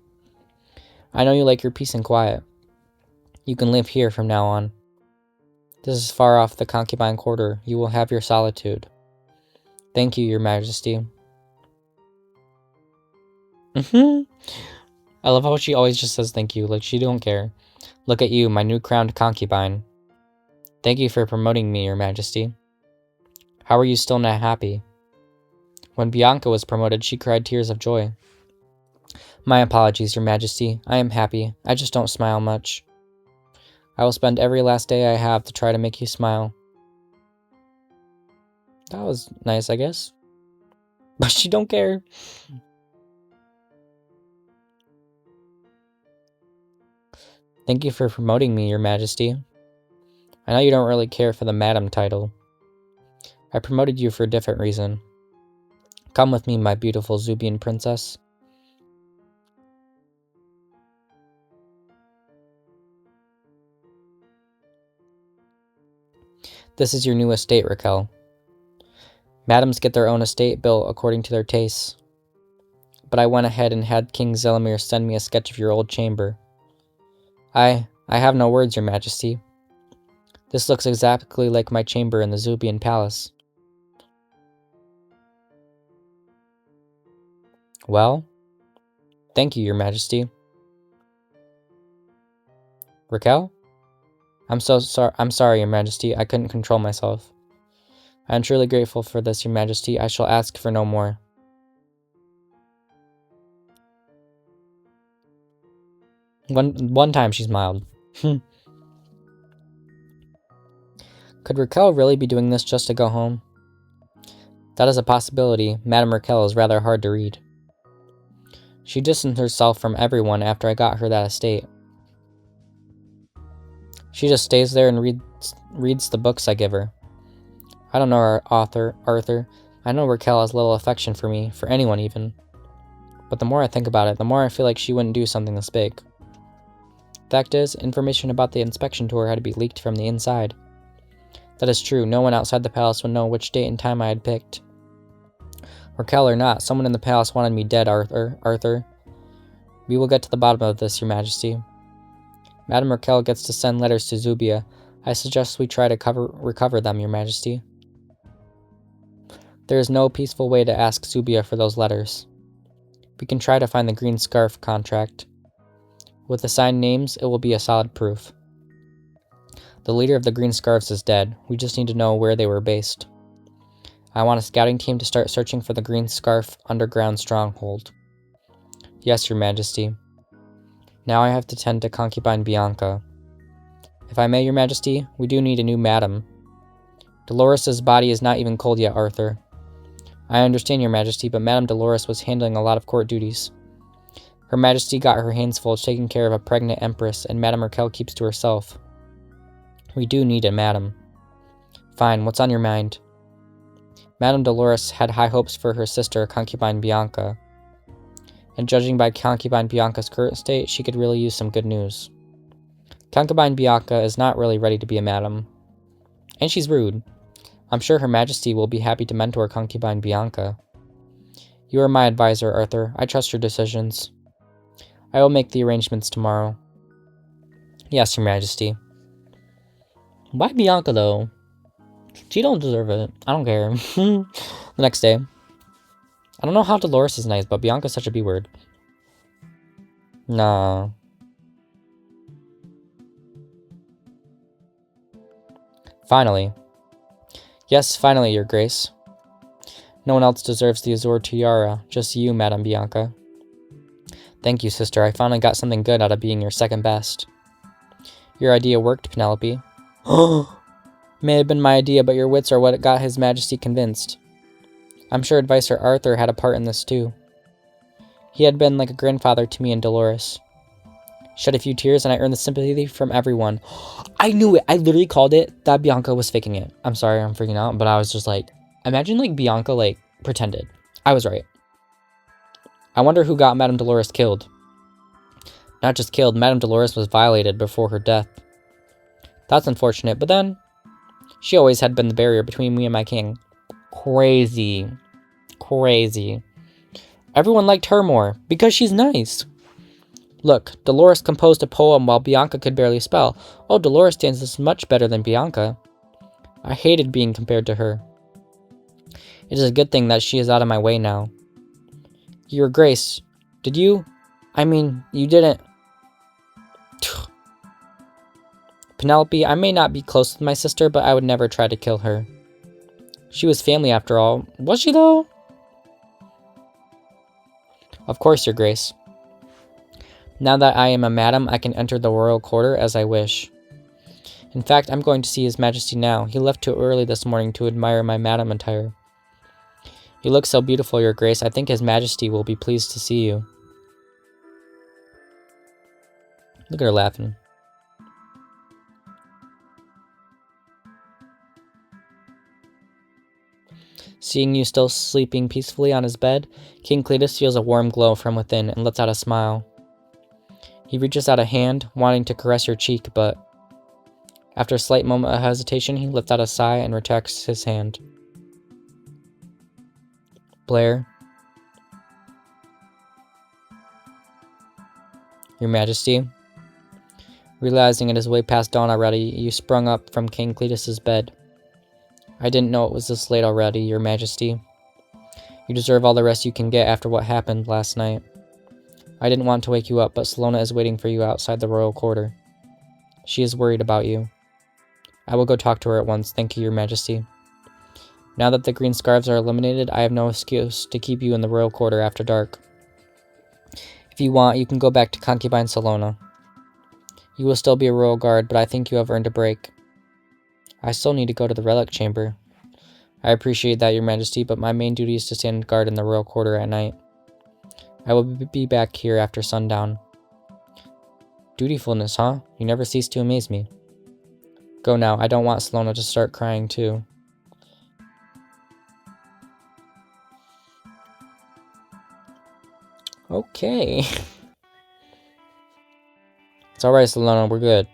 I know you like your peace and quiet. You can live here from now on. This is far off the concubine quarter. You will have your solitude. Thank you, your majesty. I love how she always just says thank you, she don't care. Look at you, my new crowned concubine. Thank you for promoting me, your majesty. How are you still not happy? When Bianca was promoted, she cried tears of joy. My apologies, your majesty. I am happy. I just don't smile much. I will spend every last day I have to try to make you smile. That was nice, I guess. But she don't care. Thank you for promoting me, your majesty. I know you don't really care for the madam title. I promoted you for a different reason. Come with me, my beautiful Zubian princess. This is your new estate, Raquel. Madams get their own estate built according to their tastes. But I went ahead and had King Zelimir send me a sketch of your old chamber. I have no words, your majesty. This looks exactly like my chamber in the Zubian palace. Well, thank you, your majesty. Raquel? I'm sorry, your majesty. I couldn't control myself. I am truly grateful for this, your majesty. I shall ask for no more. One time she smiled. Could Raquel really be doing this just to go home? That is a possibility. Madame Raquel is rather hard to read. She distanced herself from everyone after I got her that estate. She just stays there and reads the books I give her. I don't know our author, Arthur. I know Raquel has little affection for me, for anyone even. But the more I think about it, the more I feel like she wouldn't do something this big. Fact is, information about the inspection tour had to be leaked from the inside. That is true, no one outside the palace would know which date and time I had picked. Raquel or not, someone in the palace wanted me dead, Arthur. We will get to the bottom of this, your majesty. Madame Raquel gets to send letters to Zubia. I suggest we try to recover them, your majesty. There is no peaceful way to ask Zubia for those letters. We can try to find the green scarf contract. With assigned names, it will be a solid proof. The leader of the green scarves is dead. We just need to know where they were based. I want a scouting team to start searching for the green scarf underground stronghold. Yes, your majesty. Now I have to tend to concubine Bianca. If I may, your majesty, we do need a new madam. Dolores' body is not even cold yet, Arthur. I understand, your majesty, but Madame Dolores was handling a lot of court duties. Her majesty got her hands full taking care of a pregnant empress, and Madame Raquel keeps to herself. We do need a madam. Fine, what's on your mind? Madame Dolores had high hopes for her sister, concubine Bianca. And judging by concubine Bianca's current state, she could really use some good news. Concubine Bianca is not really ready to be a madam. And she's rude. I'm sure her majesty will be happy to mentor concubine Bianca. You are my advisor, Arthur. I trust your decisions. I will make the arrangements tomorrow. Yes, your majesty. Why Bianca, though? She don't deserve it. I don't care. The next day. I don't know how Dolores is nice, but Bianca's such a B-word. Nah. Finally. Yes, finally, your grace. No one else deserves the azure tiara, just you, Madame Bianca. Thank you, sister. I finally got something good out of being your second best. Your idea worked, Penelope. May have been my idea, but your wits are what got His Majesty convinced. I'm sure Advisor Arthur had a part in this too. He had been like a grandfather to me and Dolores. Shed a few tears and I earned the sympathy from everyone. I knew it! I literally called it that Bianca was faking it. I'm sorry, I'm freaking out, but I was just like, imagine like Bianca like pretended. I was right. I wonder who got Madame Dolores killed. Not just killed, Madame Dolores was violated before her death. That's unfortunate, but then, she always had been the barrier between me and my king. Crazy. Crazy. Everyone liked her more, because she's nice. Look, Dolores composed a poem while Bianca could barely spell. Oh, Dolores dances much better than Bianca. I hated being compared to her. It is a good thing that she is out of my way now. Your Grace, did you? I mean, you didn't. Penelope, I may not be close with my sister, but I would never try to kill her. She was family after all. Was she, though? Of course, Your Grace. Now that I am a madam, I can enter the royal quarter as I wish. In fact, I'm going to see His Majesty now. He left too early this morning to admire my madam attire. You look so beautiful, Your Grace. I think His Majesty will be pleased to see you. Look at her laughing. Seeing you still sleeping peacefully on his bed, King Cletus feels a warm glow from within and lets out a smile. He reaches out a hand, wanting to caress your cheek, but after a slight moment of hesitation, he lets out a sigh and retracts his hand. Blair. Your Majesty. Realizing it is way past dawn already, you sprung up from King Cletus's bed. I didn't know it was this late already, Your Majesty. You deserve all the rest you can get after what happened last night. I didn't want to wake you up, but Salona is waiting for you outside the royal quarter. She is worried about you. I will go talk to her at once, thank you, Your Majesty. Now that the green scarves are eliminated, I have no excuse to keep you in the royal quarter after dark. If you want, you can go back to concubine Salona. You will still be a royal guard, but I think you have earned a break. I still need to go to the relic chamber. I appreciate that, Your Majesty, but my main duty is to stand guard in the royal quarter at night. I will be back here after sundown. Dutifulness, huh? You never cease to amaze me. Go now, I don't want Salona to start crying too. Okay. It's alright, Salona, we're good.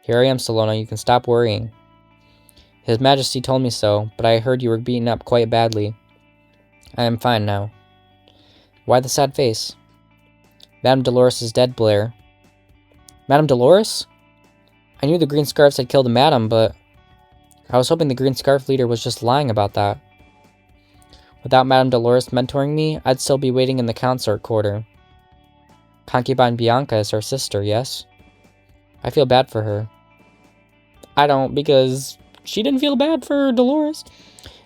Here I am, Salona, you can stop worrying. His Majesty told me so, but I heard you were beaten up quite badly. I am fine now. Why the sad face? Madame Dolores is dead, Blair. Madame Dolores? I knew the Green Scarves had killed Madame, but I was hoping the Green Scarf leader was just lying about that. Without Madame Dolores mentoring me, I'd still be waiting in the consort quarter. Concubine Bianca is her sister, yes? I feel bad for her. I don't, because she didn't feel bad for Dolores.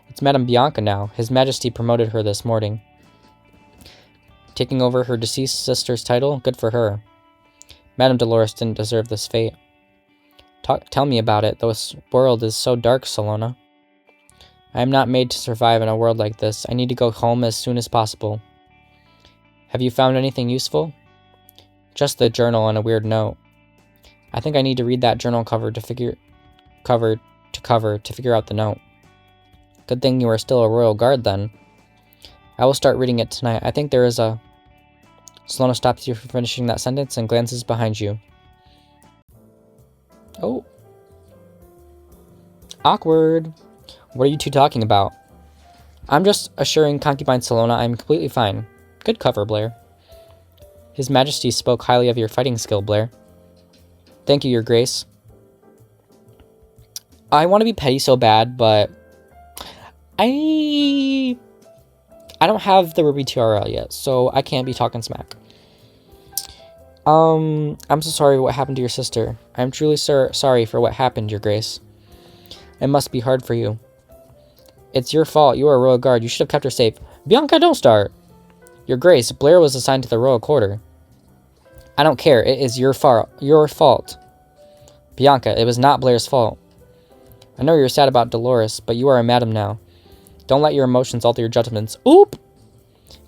It's Madame Bianca now. His Majesty promoted her this morning. Taking over her deceased sister's title? Good for her. Madame Dolores didn't deserve this fate. Tell me about it. This world is so dark, Salona. I am not made to survive in a world like this. I need to go home as soon as possible. Have you found anything useful? Just the journal and a weird note. I think I need to read that journal cover to figure out the note. Good thing you are still a royal guard then. I will start reading it tonight. I think there is a... Salona stops you from finishing that sentence and glances behind you. Oh. Awkward. What are you two talking about? I'm just assuring concubine Salona I'm completely fine. Good cover, Blair. His Majesty spoke highly of your fighting skill, Blair. Thank you, Your Grace. I want to be petty so bad, but I don't have the ruby tiara yet, so I can't be talking smack. I'm so sorry what happened to your sister. I'm truly sorry for what happened, Your Grace. It must be hard for you. It's your fault. You are a royal guard. You should have kept her safe. Bianca, don't start. Your Grace, Blair was assigned to the royal quarter. I don't care. It is your fault. Bianca, it was not Blair's fault. I know you're sad about Dolores, but you are a madam now. Don't let your emotions alter your judgments. Oop!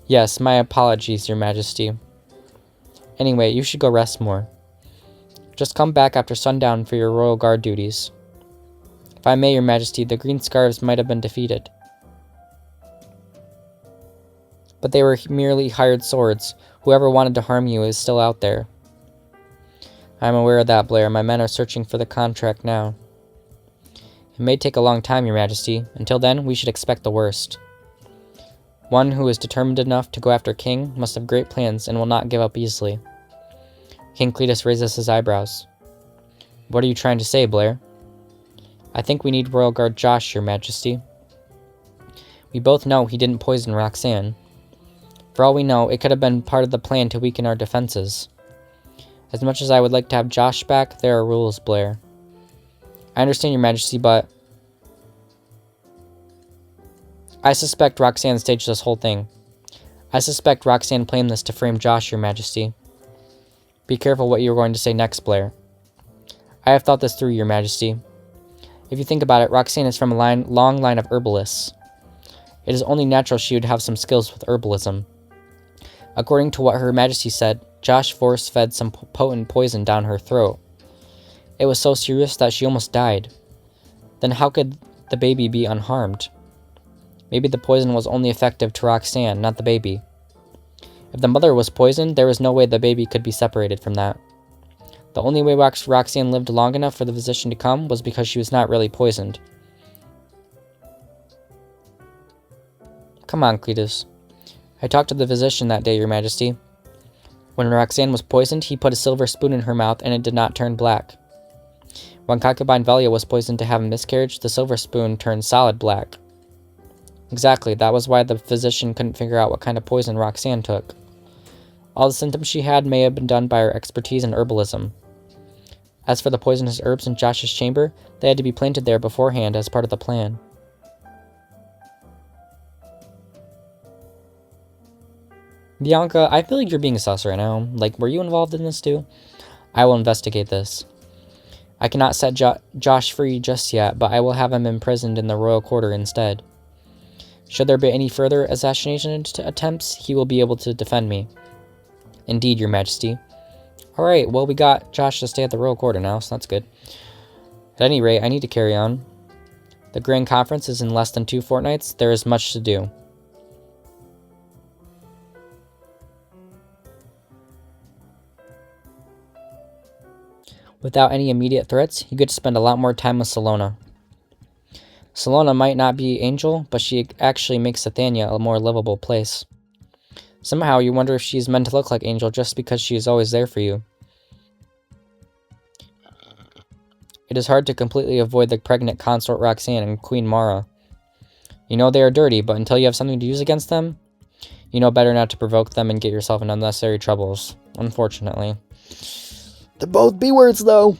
Yes, my apologies, Your Majesty. Anyway, you should go rest more. Just come back after sundown for your royal guard duties. If I may, Your Majesty, the Green Scarves might have been defeated. But they were merely hired swords. Whoever wanted to harm you is still out there. I am aware of that, Blair. My men are searching for the contract now. It may take a long time, Your Majesty. Until then, we should expect the worst. One who is determined enough to go after King must have great plans and will not give up easily. King Cletus raises his eyebrows. What are you trying to say, Blair? I think we need Royal Guard Josh, Your Majesty. We both know he didn't poison Roxanne. For all we know, it could have been part of the plan to weaken our defenses. As much as I would like to have Josh back, there are rules, Blair. I understand, Your Majesty, but I suspect Roxanne staged this whole thing. I suspect Roxanne planned this to frame Josh, Your Majesty. Be careful what you are going to say next, Blair. I have thought this through, Your Majesty. If you think about it, Roxanne is from a long line of herbalists. It is only natural she would have some skills with herbalism. According to what Her Majesty said, Josh force-fed some potent poison down her throat. It was so serious that she almost died. Then how could the baby be unharmed? Maybe the poison was only effective to Roxanne, not the baby. If the mother was poisoned, there was no way the baby could be separated from that. The only way Roxanne lived long enough for the physician to come was because she was not really poisoned. Come on, Cletus. I talked to the physician that day, Your Majesty. When Roxanne was poisoned, he put a silver spoon in her mouth and it did not turn black. When concubine Velia was poisoned to have a miscarriage, the silver spoon turned solid black. Exactly, that was why the physician couldn't figure out what kind of poison Roxanne took. All the symptoms she had may have been done by her expertise in herbalism. As for the poisonous herbs in Josh's chamber, they had to be planted there beforehand as part of the plan. Bianca, I feel like you're being sus right now. Like, were you involved in this too? I will investigate this. I cannot set Josh free just yet, but I will have him imprisoned in the royal quarter instead. Should there be any further assassination attempts, he will be able to defend me. Indeed, Your Majesty. Alright, well, we got Josh to stay at the royal quarter now, so that's good. At any rate, I need to carry on. The Grand Conference is in less than 2 fortnights. There is much to do. Without any immediate threats, you get to spend a lot more time with Salona. Salona might not be Angel, but she actually makes Athenia a more livable place. Somehow, you wonder if she's meant to look like Angel just because she is always there for you. It is hard to completely avoid the pregnant consort Roxanne and Queen Mara. You know they are dirty, but until you have something to use against them, you know better not to provoke them and get yourself in unnecessary troubles, unfortunately. They're both B-words, though!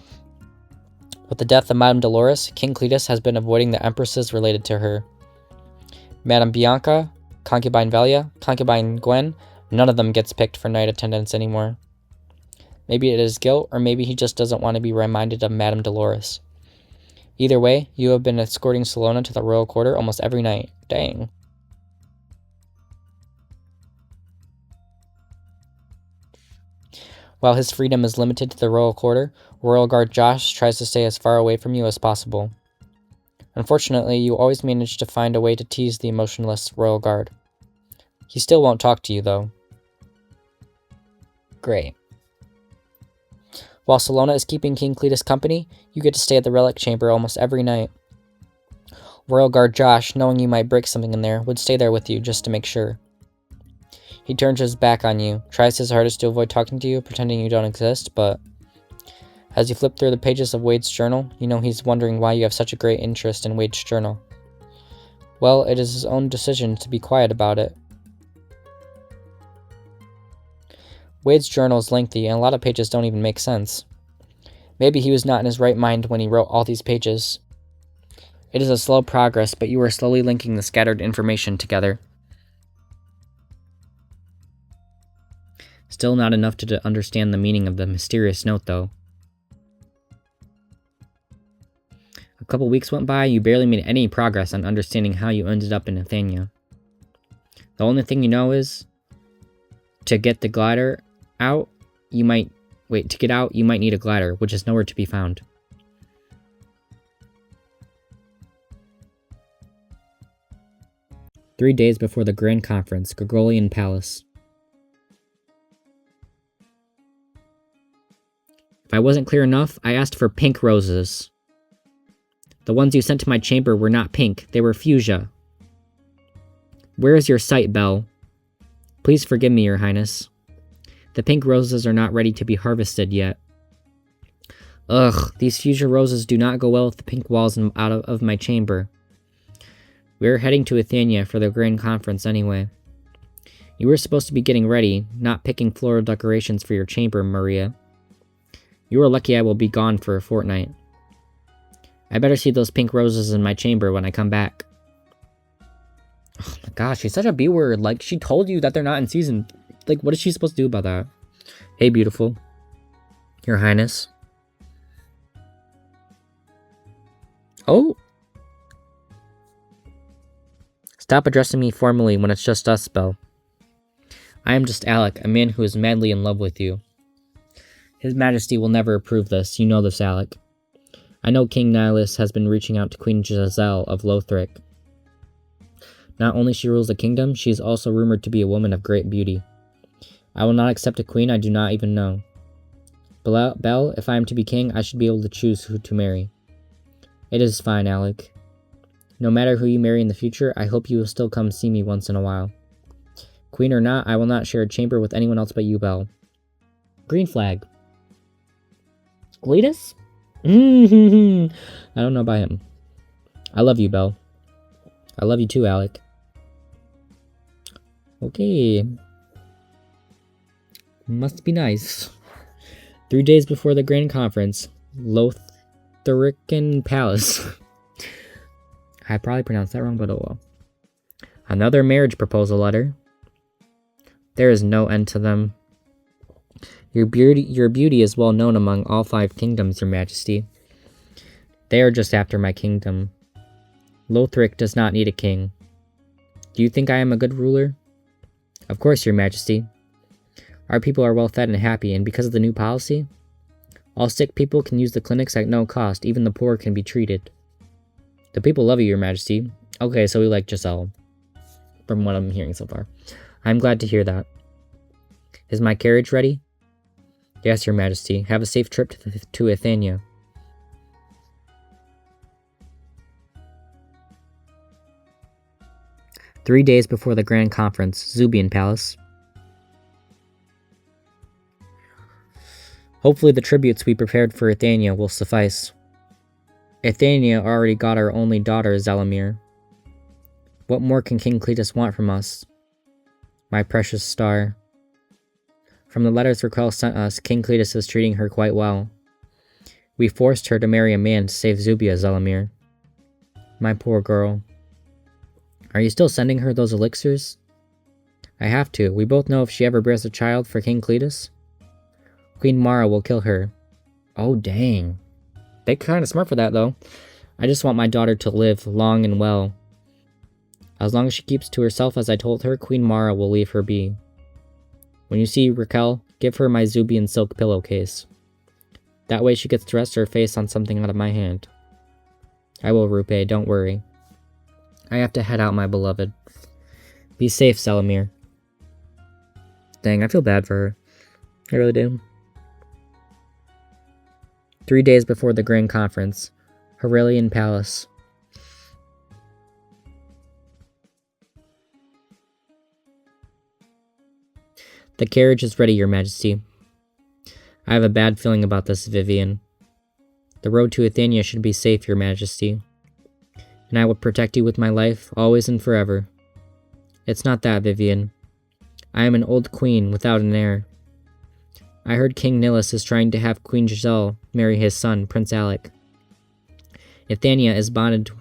With the death of Madame Dolores, King Cletus has been avoiding the empresses related to her. Madame Bianca, Concubine Velia, Concubine Gwen, none of them gets picked for night attendance anymore. Maybe it is guilt, or maybe he just doesn't want to be reminded of Madame Dolores. Either way, you have been escorting Salona to the royal quarter almost every night. Dang. While his freedom is limited to the royal quarter, Royal Guard Josh tries to stay as far away from you as possible. Unfortunately, you always manage to find a way to tease the emotionless Royal Guard. He still won't talk to you, though. Great. While Salona is keeping King Cletus company, you get to stay at the relic chamber almost every night. Royal Guard Josh, knowing you might break something in there, would stay there with you just to make sure. He turns his back on you, tries his hardest to avoid talking to you, pretending you don't exist, but as you flip through the pages of Wade's journal, you know he's wondering why you have such a great interest in Wade's journal. Well, it is his own decision to be quiet about it. Wade's journal is lengthy, and a lot of pages don't even make sense. Maybe he was not in his right mind when he wrote all these pages. It is a slow progress, but you are slowly linking the scattered information together. Still not enough to understand the meaning of the mysterious note, though. A couple weeks went by, you barely made any progress on understanding how you ended up in Athenia. The only thing you know is, to get the glider out, you might need a glider, which is nowhere to be found. "3 days before the Grand Conference, Gregorian Palace. If I wasn't clear enough, I asked for pink roses. The ones you sent to my chamber were not pink, they were fuchsia. Where is your sight, Belle? Please forgive me, Your Highness. The pink roses are not ready to be harvested yet. Ugh, these fuchsia roses do not go well with the pink walls out of my chamber. We are heading to Athenia for the Grand Conference anyway. You were supposed to be getting ready, not picking floral decorations for your chamber, Maria. You are lucky I will be gone for a fortnight. I better see those pink roses in my chamber when I come back." Oh my gosh, she's such a B-word. Like, she told you that they're not in season. Like, what is she supposed to do about that? Hey, beautiful. Your Highness. Oh. Stop addressing me formally when it's just us, Belle. I am just Alec, a man who is madly in love with you. His Majesty will never approve this. You know this, Alec. I know King Nihilus has been reaching out to Queen Giselle of Lothric. Not only she rules the kingdom, she is also rumored to be a woman of great beauty. I will not accept a queen I do not even know. Belle, if I am to be king, I should be able to choose who to marry. It is fine, Alec. No matter who you marry in the future, I hope you will still come see me once in a while. Queen or not, I will not share a chamber with anyone else but you, Belle. Green flag. Cletus? I don't know about him. I love you, Belle. I love you too, Alec. Okay. Must be nice. 3 days before the grand conference, Lothrican Palace. I probably pronounced that wrong, but oh well. Another marriage proposal letter. There is no end to them. Your beauty is well known among all 5 kingdoms, Your Majesty. They are just after my kingdom. Lothric does not need a king. Do you think I am a good ruler? Of course, Your Majesty. Our people are well fed and happy, and because of the new policy, all sick people can use the clinics at no cost. Even the poor can be treated. The people love you, Your Majesty. Okay, so we like Giselle, from what I'm hearing so far. I'm glad to hear that. Is my carriage ready? Yes, Your Majesty. Have a safe trip to Athenia. Three days before the grand conference, Zubian Palace. Hopefully the tributes we prepared for Athenia will suffice. Athenia already got our only daughter, Zelamir. What more can King Cletus want from us? My precious star. From the letters Raquel sent us, King Cletus is treating her quite well. We forced her to marry a man to save Zubia, Zelamir. My poor girl. Are you still sending her those elixirs? I have to. We both know if she ever bears a child for King Cletus, Queen Mara will kill her. Oh, dang. They're kind of smart for that, though. I just want my daughter to live long and well. As long as she keeps to herself as I told her, Queen Mara will leave her be. When you see Raquel, give her my Zubian silk pillowcase. That way she gets to rest her face on something out of my hand. I will, Rupe, don't worry. I have to head out, my beloved. Be safe, Zelamir. Dang, I feel bad for her. I really do. 3 days before the grand conference, Aurelian Palace. The carriage is ready, Your Majesty. I have a bad feeling about this, Vivian. The road to Athenia should be safe, Your Majesty. And I will protect you with my life, always and forever. It's not that, Vivian. I am an old queen without an heir. I heard King Nihilus is trying to have Queen Giselle marry his son, Prince Alec. Athenia is bonded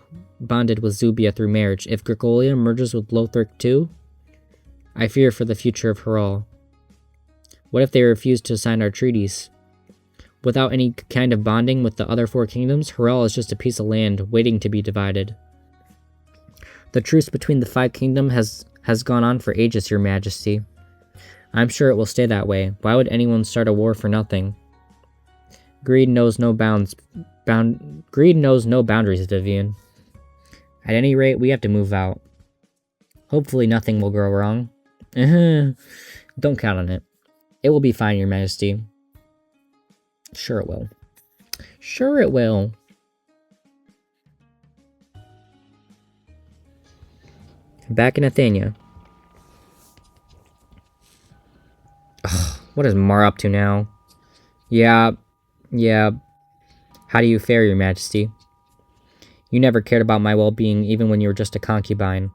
with Zubia through marriage. If Gregolia merges with Lothric too, I fear for the future of Harral. What if they refuse to sign our treaties? Without any kind of bonding with the other 4 kingdoms, Harral is just a piece of land waiting to be divided. The truce between the 5 kingdoms has gone on for ages, Your Majesty. I'm sure it will stay that way. Why would anyone start a war for nothing? Greed knows no boundaries, Vivian. At any rate, we have to move out. Hopefully nothing will go wrong. Don't count on it. It will be fine, Your Majesty. Sure it will. Sure it will. Back in Athenia. Ugh, what is Mar up to now? Yeah. How do you fare, Your Majesty? You never cared about my well-being even when you were just a concubine.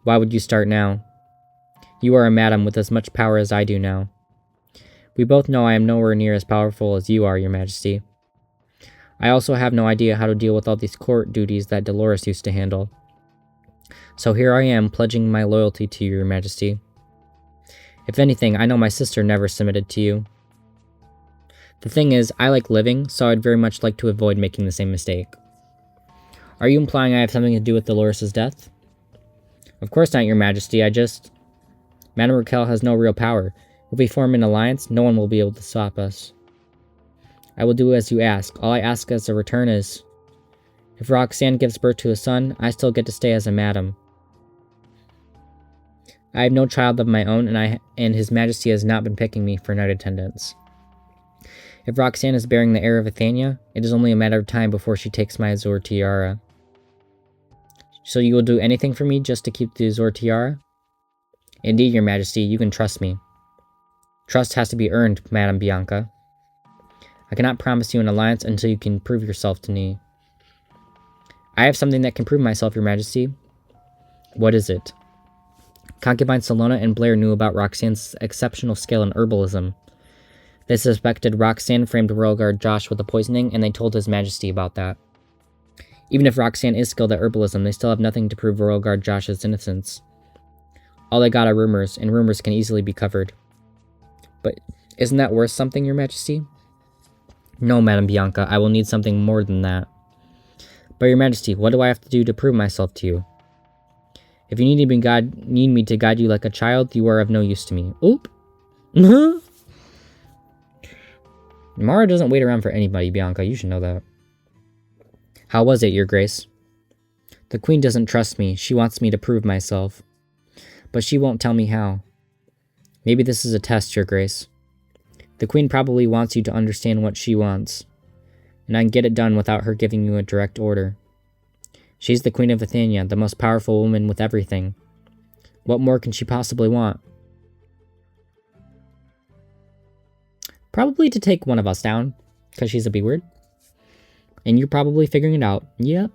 Why would you start now? You are a madam with as much power as I do now. We both know I am nowhere near as powerful as you are, Your Majesty. I also have no idea how to deal with all these court duties that Dolores used to handle. So here I am, pledging my loyalty to you, Your Majesty. If anything, I know my sister never submitted to you. The thing is, I like living, so I'd very much like to avoid making the same mistake. Are you implying I have something to do with Dolores' death? Of course not, Your Majesty, Madame Raquel has no real power. If we form an alliance, no one will be able to stop us. I will do as you ask. All I ask as a return is, if Roxanne gives birth to a son, I still get to stay as a madam. I have no child of my own, and His Majesty has not been picking me for night attendance. If Roxanne is bearing the heir of Athenia, it is only a matter of time before she takes my Azure Tiara. So you will do anything for me just to keep the Azure Tiara? Indeed, Your Majesty, you can trust me. Trust has to be earned, Madame Bianca. I cannot promise you an alliance until you can prove yourself to me. I have something that can prove myself, Your Majesty. What is it? Concubine Salona and Blair knew about Roxanne's exceptional skill in herbalism. They suspected Roxanne framed Royal Guard Josh with the poisoning, and they told His Majesty about that. Even if Roxanne is skilled at herbalism, they still have nothing to prove Royal Guard Josh's innocence. All they got are rumors, and rumors can easily be covered. But isn't that worth something, Your Majesty? No, Madame Bianca, I will need something more than that. But Your Majesty, what do I have to do to prove myself to you? If you need me to guide you like a child, you are of no use to me. Oop! Mara doesn't wait around for anybody, Bianca. You should know that. How was it, Your Grace? The Queen doesn't trust me. She wants me to prove myself. But she won't tell me how. Maybe this is a test, Your Grace. The Queen probably wants you to understand what she wants. And I can get it done without her giving you a direct order. She's the Queen of Athenia, the most powerful woman with everything. What more can she possibly want? Probably to take one of us down, because she's a B-word. And you're probably figuring it out. Yep.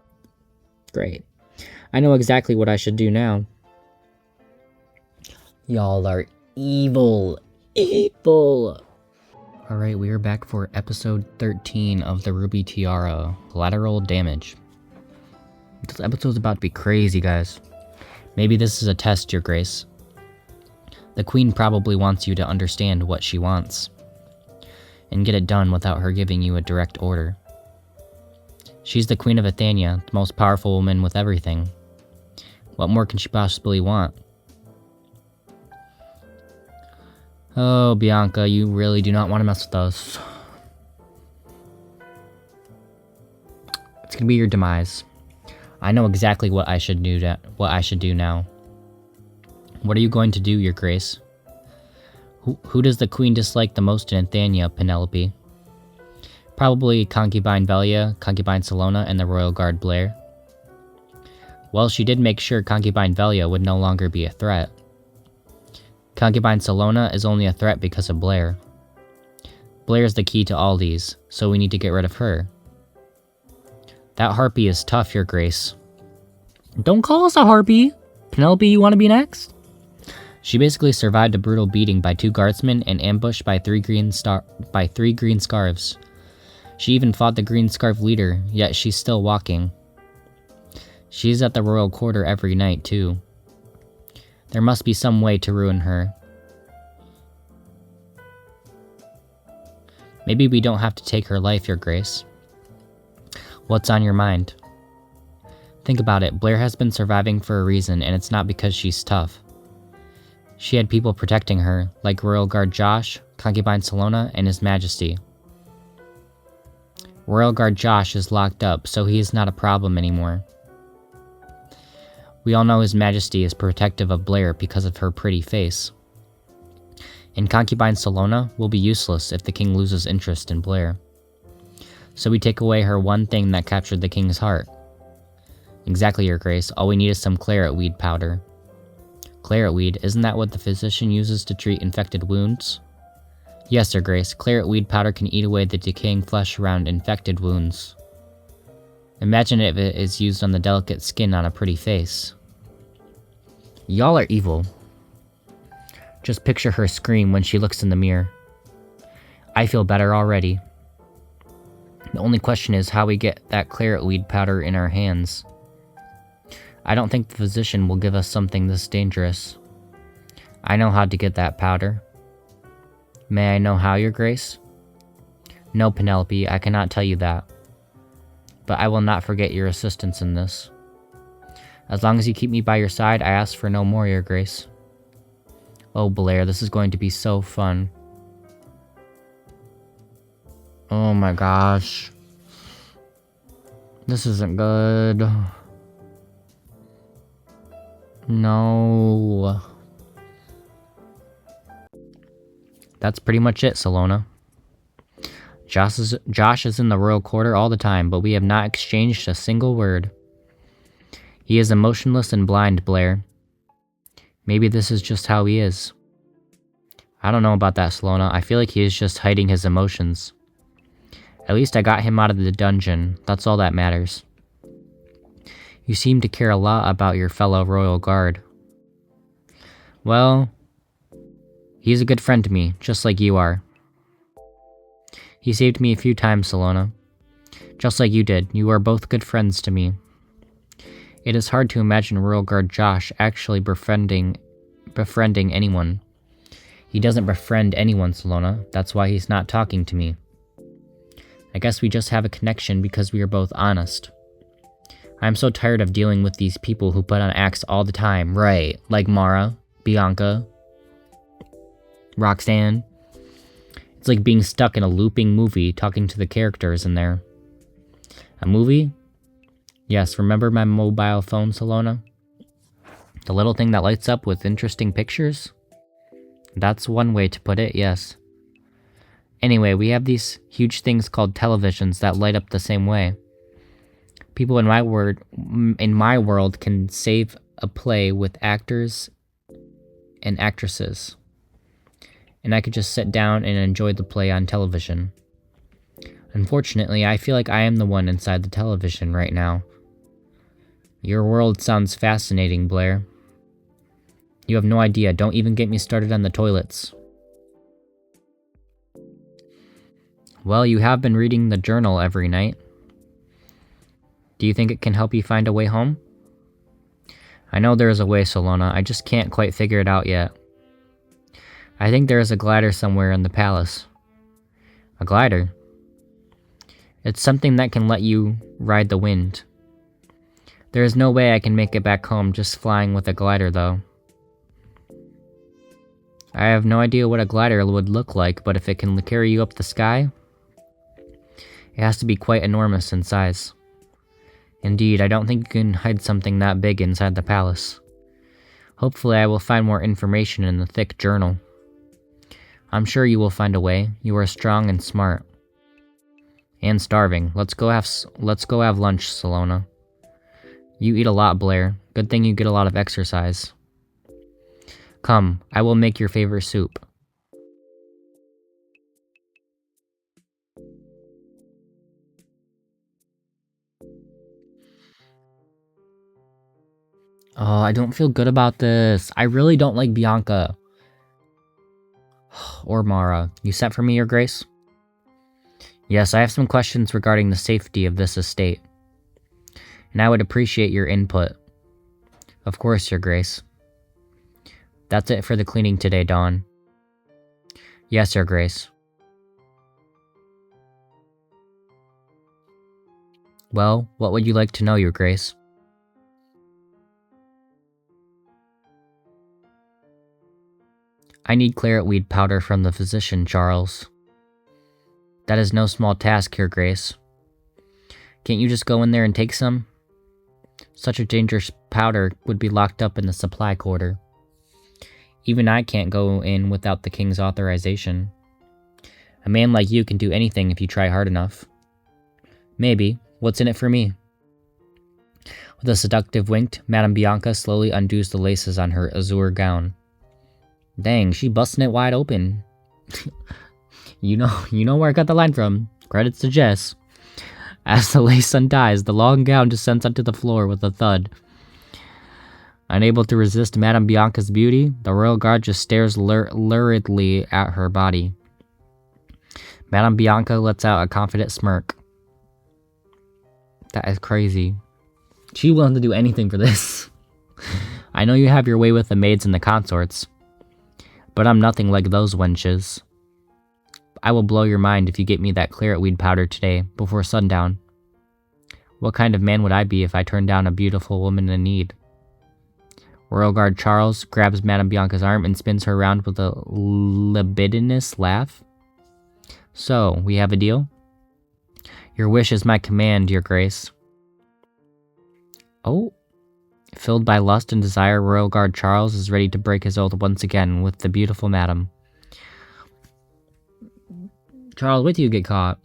Great. I know exactly what I should do now. Y'all are evil. Evil. Alright, we are back for episode 13 of the Ruby Tiara. Collateral damage. This episode's about to be crazy, guys. Maybe this is a test, Your Grace. The Queen probably wants you to understand what she wants. And get it done without her giving you a direct order. She's the Queen of Athenia, the most powerful woman with everything. What more can she possibly want? Oh, Bianca, you really do not want to mess with us. It's gonna be your demise. I know exactly what I should do now. What are you going to do, Your Grace? Who does the Queen dislike the most in Athenia, Penelope? Probably Concubine Velia, Concubine Salona, and the Royal Guard Blair. Well, she did make sure Concubine Velia would no longer be a threat. Concubine Salona is only a threat because of Blair. Blair is the key to all these, so we need to get rid of her. That harpy is tough, Your Grace. Don't call us a harpy! Penelope, you want to be next? She basically survived a brutal beating by 2 guardsmen and ambushed by 3 green scarves. She even fought the green scarf leader, yet she's still walking. She's at the royal quarter every night, too. There must be some way to ruin her. Maybe we don't have to take her life, Your Grace. What's on your mind? Think about it, Blair has been surviving for a reason, and it's not because she's tough. She had people protecting her, like Royal Guard Josh, Concubine Salona, and His Majesty. Royal Guard Josh is locked up, so he is not a problem anymore. We all know His Majesty is protective of Blair because of her pretty face. And Concubine Salona will be useless if the king loses interest in Blair. So we take away her one thing that captured the king's heart. Exactly, Your Grace. All we need is some claret weed powder. Claret weed, isn't that what the physician uses to treat infected wounds? Yes, Your Grace. Claret weed powder can eat away the decaying flesh around infected wounds. Imagine if it is used on the delicate skin on a pretty face. Y'all are evil. Just picture her scream when she looks in the mirror. I feel better already. The only question is how we get that claret weed powder in our hands. I don't think the physician will give us something this dangerous. I know how to get that powder. May I know how, Your Grace? No, Penelope, I cannot tell you that. But I will not forget your assistance in this. As long as you keep me by your side, I ask for no more, Your Grace. Oh, Blair, this is going to be so fun. Oh my gosh. This isn't good. No. That's pretty much it, Salona. Josh is in the royal quarter all the time, but we have not exchanged a single word. He is emotionless and blind, Blair. Maybe this is just how he is. I don't know about that, Salona. I feel like he is just hiding his emotions. At least I got him out of the dungeon. That's all that matters. You seem to care a lot about your fellow royal guard. Well, he's a good friend to me, just like you are. He saved me a few times, Salona. Just like you did. You are both good friends to me. It is hard to imagine Royal Guard Josh actually befriending anyone. He doesn't befriend anyone, Salona. That's why he's not talking to me. I guess we just have a connection because we are both honest. I'm so tired of dealing with these people who put on acts all the time. Right, like Mara, Bianca, Roxanne. It's like being stuck in a looping movie talking to the characters in there. A movie? Yes, remember my mobile phone, Salona? The little thing that lights up with interesting pictures? That's one way to put it, yes. Anyway, we have these huge things called televisions that light up the same way. People in my world can save a play with actors and actresses. And I could just sit down and enjoy the play on television. Unfortunately, I feel like I am the one inside the television right now. Your world sounds fascinating, Blair. You have no idea. Don't even get me started on the toilets. Well, you have been reading the journal every night. Do you think it can help you find a way home? I know there is a way, Salona. I just can't quite figure it out yet. I think there is a glider somewhere in the palace. A glider? It's something that can let you ride the wind. There is no way I can make it back home just flying with a glider, though. I have no idea what a glider would look like, but if it can carry you up the sky, it has to be quite enormous in size. Indeed, I don't think you can hide something that big inside the palace. Hopefully I will find more information in the thick journal. I'm sure you will find a way. You are strong and smart. And starving. Let's go have lunch, Salona. You eat a lot, Blair. Good thing you get a lot of exercise. Come, I will make your favorite soup. Oh, I don't feel good about this. I really don't like Bianca. Or Mara. You set for me, Your Grace? Yes, I have some questions regarding the safety of this estate. And I would appreciate your input. Of course, Your Grace. That's it for the cleaning today, Dawn. Yes, Your Grace. Well, what would you like to know, Your Grace? I need claret weed powder from the physician, Charles. That is no small task, Your Grace. Can't you just go in there and take some? Such a dangerous powder would be locked up in the supply quarter. Even I can't go in without the king's authorization. A man like you can do anything if you try hard enough. Maybe. What's in it for me? With a seductive wink, Madame Bianca slowly undoes the laces on her azure gown. Dang, she busting it wide open. You know where I got the line from. Credits to Jess. As the lace unties, the long gown descends onto the floor with a thud. Unable to resist Madame Bianca's beauty, the royal guard just stares luridly at her body. Madame Bianca lets out a confident smirk. That is crazy. She willing to do anything for this. I know you have your way with the maids and the consorts, but I'm nothing like those wenches. I will blow your mind if you get me that claret weed powder today, before sundown. What kind of man would I be if I turned down a beautiful woman in need? Royal Guard Charles grabs Madame Bianca's arm and spins her around with a libidinous laugh. So, we have a deal? Your wish is my command, your grace. Oh. Filled by lust and desire, Royal Guard Charles is ready to break his oath once again with the beautiful madam. Charles, wait till you get caught.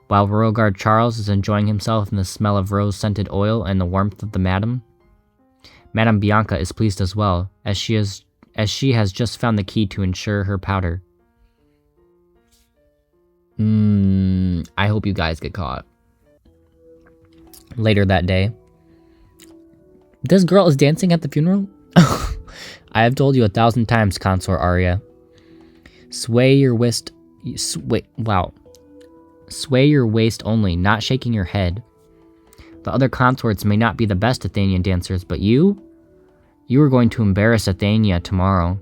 While Royal Guard Charles is enjoying himself in the smell of rose-scented oil and the warmth of the madam, Madame Bianca is pleased as well, as she has just found the key to ensure her powder. I hope you guys get caught. Later that day. This girl is dancing at the funeral? I have told you 1,000 times, Consort Arya. Sway your waist only, not shaking your head. The other consorts may not be the best Athenian dancers, but you are going to embarrass Athenia tomorrow.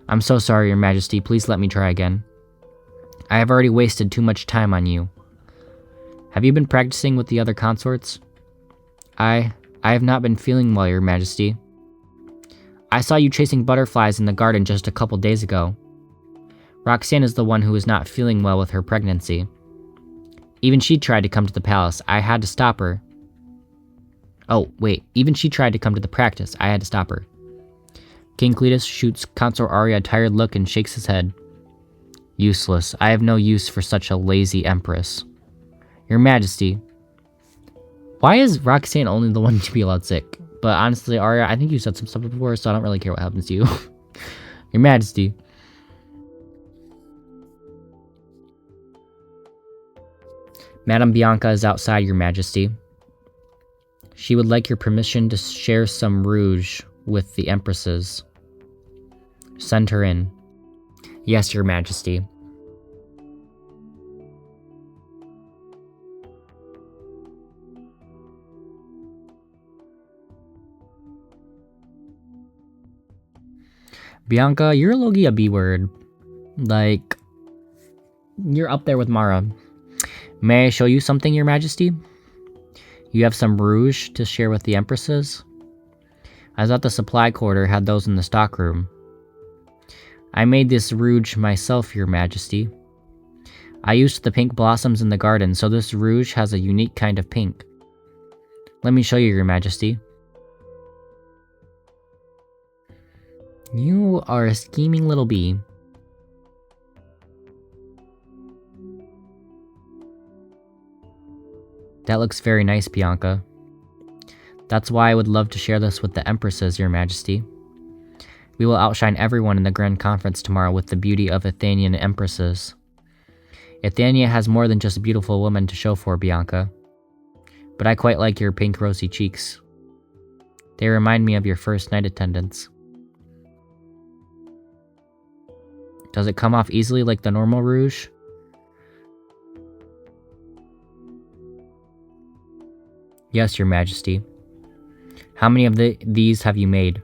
I'm so sorry, Your Majesty. Please let me try again. I have already wasted too much time on you. Have you been practicing with the other consorts? I have not been feeling well, Your Majesty. I saw you chasing butterflies in the garden just a couple days ago. Roxanne is the one who is not feeling well with her pregnancy. Even she tried to come to the palace. I had to stop her. Oh, wait. Even she tried to come to the practice. I had to stop her. King Cletus shoots Consort Arya a tired look and shakes his head. Useless. I have no use for such a lazy empress. Your Majesty. Why is Roxanne only the one to be allowed sick? But honestly, Arya, I think you said some stuff before, so I don't really care what happens to you. Your Majesty. Madame Bianca is outside, Your Majesty. She would like your permission to share some rouge with the empresses. Send her in. Yes, Your Majesty. Bianca, you're low-key a B-word. Like, you're up there with Mara. May I show you something, Your Majesty? You have some rouge to share with the empresses? I thought the supply quarter had those in the stockroom. I made this rouge myself, Your Majesty. I used the pink blossoms in the garden, so this rouge has a unique kind of pink. Let me show you, Your Majesty. You are a scheming little bee. That looks very nice, Bianca. That's why I would love to share this with the empresses, Your Majesty. We will outshine everyone in the grand conference tomorrow with the beauty of Athenian empresses. Athenia has more than just a beautiful woman to show for, Bianca. But I quite like your pink rosy cheeks. They remind me of your first night attendance. Does it come off easily like the normal rouge? Yes, Your Majesty. How many of these have you made?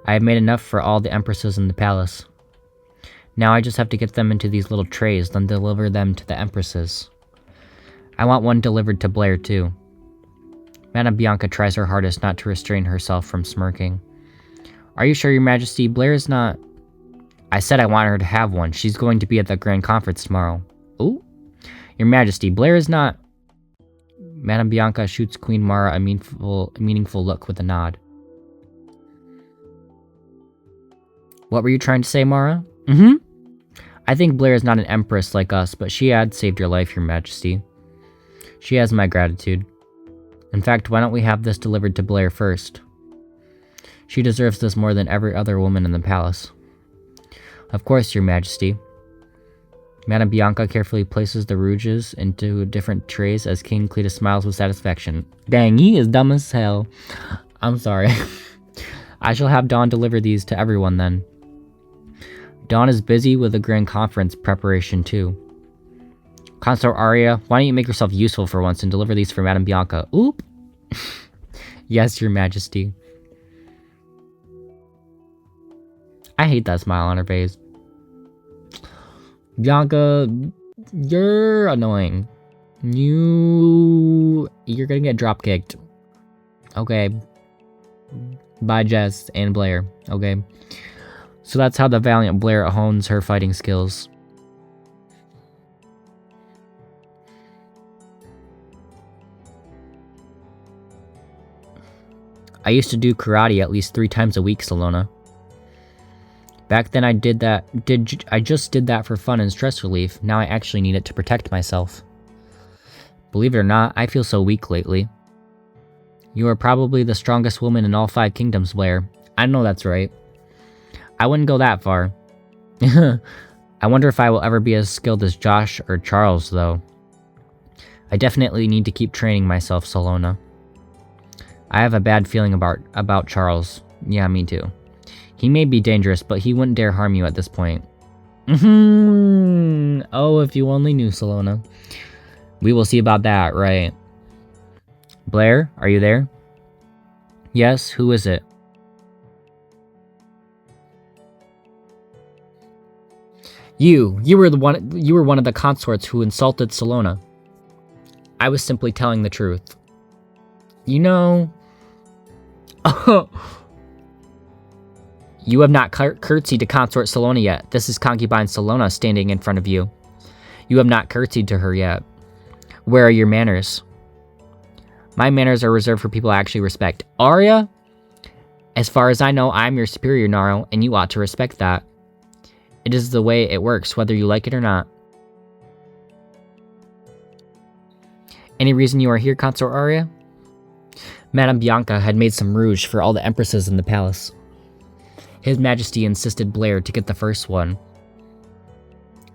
I have made enough for all the empresses in the palace. Now I just have to get them into these little trays, then deliver them to the empresses. I want one delivered to Blair, too. Madame Bianca tries her hardest not to restrain herself from smirking. Are you sure, Your Majesty? Blair is not... I said I want her to have one. She's going to be at the grand conference tomorrow. Ooh. Your Majesty, Blair is not... Madame Bianca shoots Queen Mara a meaningful look with a nod. What were you trying to say, Mara? I think Blair is not an empress like us, but she had saved your life, Your Majesty. She has my gratitude. In fact, why don't we have this delivered to Blair first? She deserves this more than every other woman in the palace. Of course, Your Majesty. Madame Bianca carefully places the rouges into different trays as King Cletus smiles with satisfaction. Dang, he is dumb as hell. I'm sorry. I shall have Dawn deliver these to everyone then. Dawn is busy with the grand conference preparation too. Consort Arya, why don't you make yourself useful for once and deliver these for Madame Bianca? Oop! Yes, Your Majesty. I hate that smile on her face. Bianca, you're annoying. You're gonna get drop kicked. Okay. By Jess and Blair. Okay. So that's how the valiant Blair hones her fighting skills. I used to do karate at least 3 times a week, Salona. Back then I just did that for fun and stress relief. Now I actually need it to protect myself. Believe it or not, I feel so weak lately. You are probably the strongest woman in all 5 kingdoms, Blair. I know that's right. I wouldn't go that far. I wonder if I will ever be as skilled as Josh or Charles, though. I definitely need to keep training myself, Salona. I have a bad feeling about Charles. Yeah, me too. He may be dangerous, but he wouldn't dare harm you at this point. Oh, if you only knew, Salona. We will see about that, right? Blair, are you there? Yes, who is it? You were one of the consorts who insulted Salona. I was simply telling the truth. You know... You have not curtsied to consort Salona yet. This is concubine Salona standing in front of you. You have not curtsied to her yet. Where are your manners? My manners are reserved for people I actually respect. Arya? As far as I know, I'm your superior, Naro, and you ought to respect that. It is the way it works, whether you like it or not. Any reason you are here, Consort Arya? Madame Bianca had made some rouge for all the empresses in the palace. His Majesty insisted Blair to get the first one.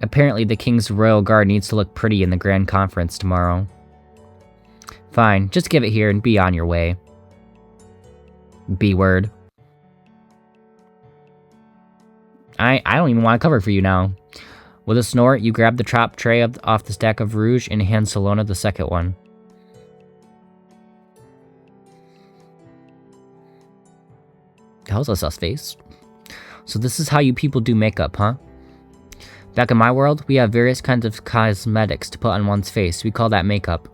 Apparently, the King's Royal Guard needs to look pretty in the Grand Conference tomorrow. Fine, just give it here and be on your way. B-word. I don't even want to cover for you now. With a snort, you grab the top tray off the stack of rouge and hand Salona the second one. That was a sus face. So this is how you people do makeup, huh? Back in my world, we have various kinds of cosmetics to put on one's face. We call that makeup.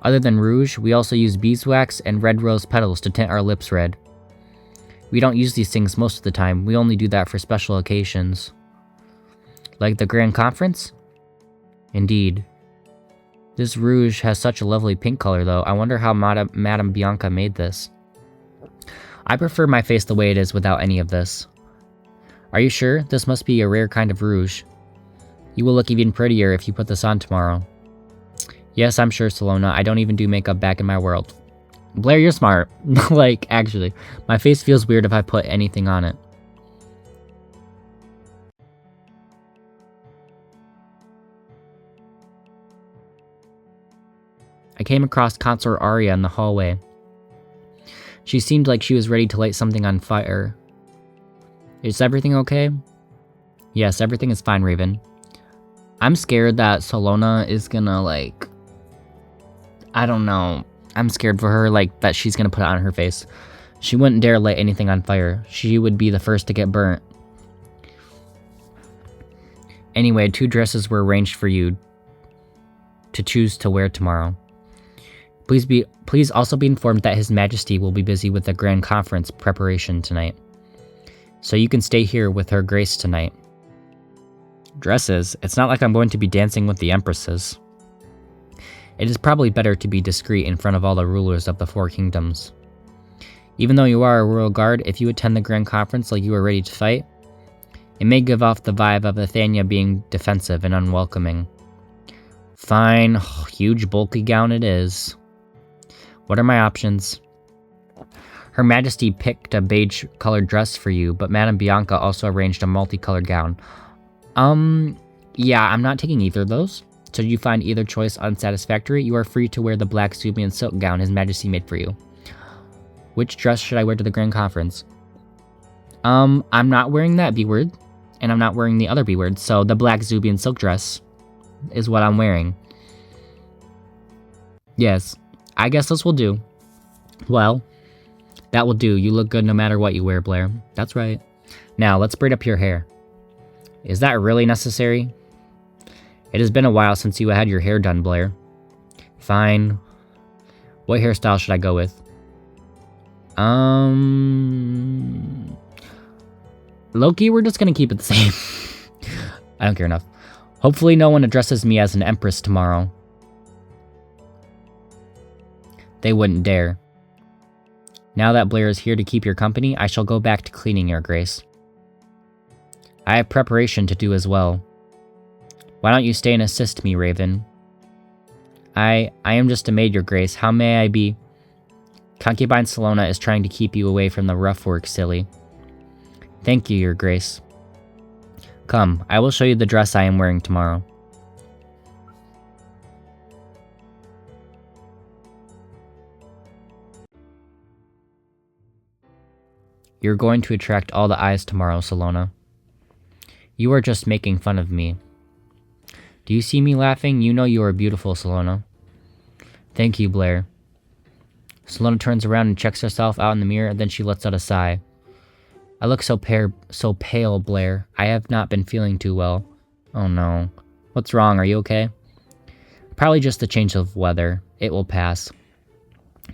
Other than rouge, we also use beeswax and red rose petals to tint our lips red. We don't use these things most of the time. We only do that for special occasions. Like the Grand Conference? Indeed. This rouge has such a lovely pink color, though. I wonder how Madame Bianca made this. I prefer my face the way it is without any of this. Are you sure? This must be a rare kind of rouge. You will look even prettier if you put this on tomorrow. Yes, I'm sure, Salona. I don't even do makeup back in my world. Blair, you're smart. Like, actually, my face feels weird if I put anything on it. I came across Consort Arya in the hallway. She seemed like she was ready to light something on fire. Is everything okay? Yes, everything is fine, Raven. I'm scared that Salona is gonna, like... I don't know. I'm scared for her, like, that she's gonna put it on her face. She wouldn't dare light anything on fire. She would be the first to get burnt. Anyway, 2 dresses were arranged for you to choose to wear tomorrow. Please also be informed that His Majesty will be busy with the Grand Conference preparation tonight. So you can stay here with Her Grace tonight. Dresses? It's not like I'm going to be dancing with the Empresses. It is probably better to be discreet in front of all the rulers of the 4 kingdoms. Even though you are a royal guard, if you attend the Grand Conference like you are ready to fight, it may give off the vibe of Athenia being defensive and unwelcoming. Fine, huge bulky gown it is. What are my options? Her Majesty picked a beige-colored dress for you, but Madame Bianca also arranged a multicolored gown. Yeah, I'm not taking either of those. Should you find either choice unsatisfactory, you are free to wear the black Subian silk gown His Majesty made for you. Which dress should I wear to the Grand Conference? I'm not wearing that B-word, and I'm not wearing the other B-word, so the black Zubian silk dress is what I'm wearing. Yes, I guess this will do. Well, that will do. You look good no matter what you wear, Blair. That's right. Now, let's braid up your hair. Is that really necessary? It has been a while since you had your hair done, Blair. Fine. What hairstyle should I go with? Loki, we're just gonna keep it the same. I don't care enough. Hopefully no one addresses me as an empress tomorrow. They wouldn't dare. Now that Blair is here to keep your company, I shall go back to cleaning, Your Grace. I have preparation to do as well. Why don't you stay and assist me, Raven? I am just a maid, Your Grace. How may I be? Concubine Salona is trying to keep you away from the rough work, silly. Thank you, Your Grace. Come, I will show you the dress I am wearing tomorrow. You're going to attract all the eyes tomorrow, Salona. You are just making fun of me. Do you see me laughing? You know you are beautiful, Salona. Thank you, Blair. Salona turns around and checks herself out in the mirror, and then she lets out a sigh. I look so pale, Blair. I have not been feeling too well. Oh no. What's wrong? Are you okay? Probably just the change of weather. It will pass.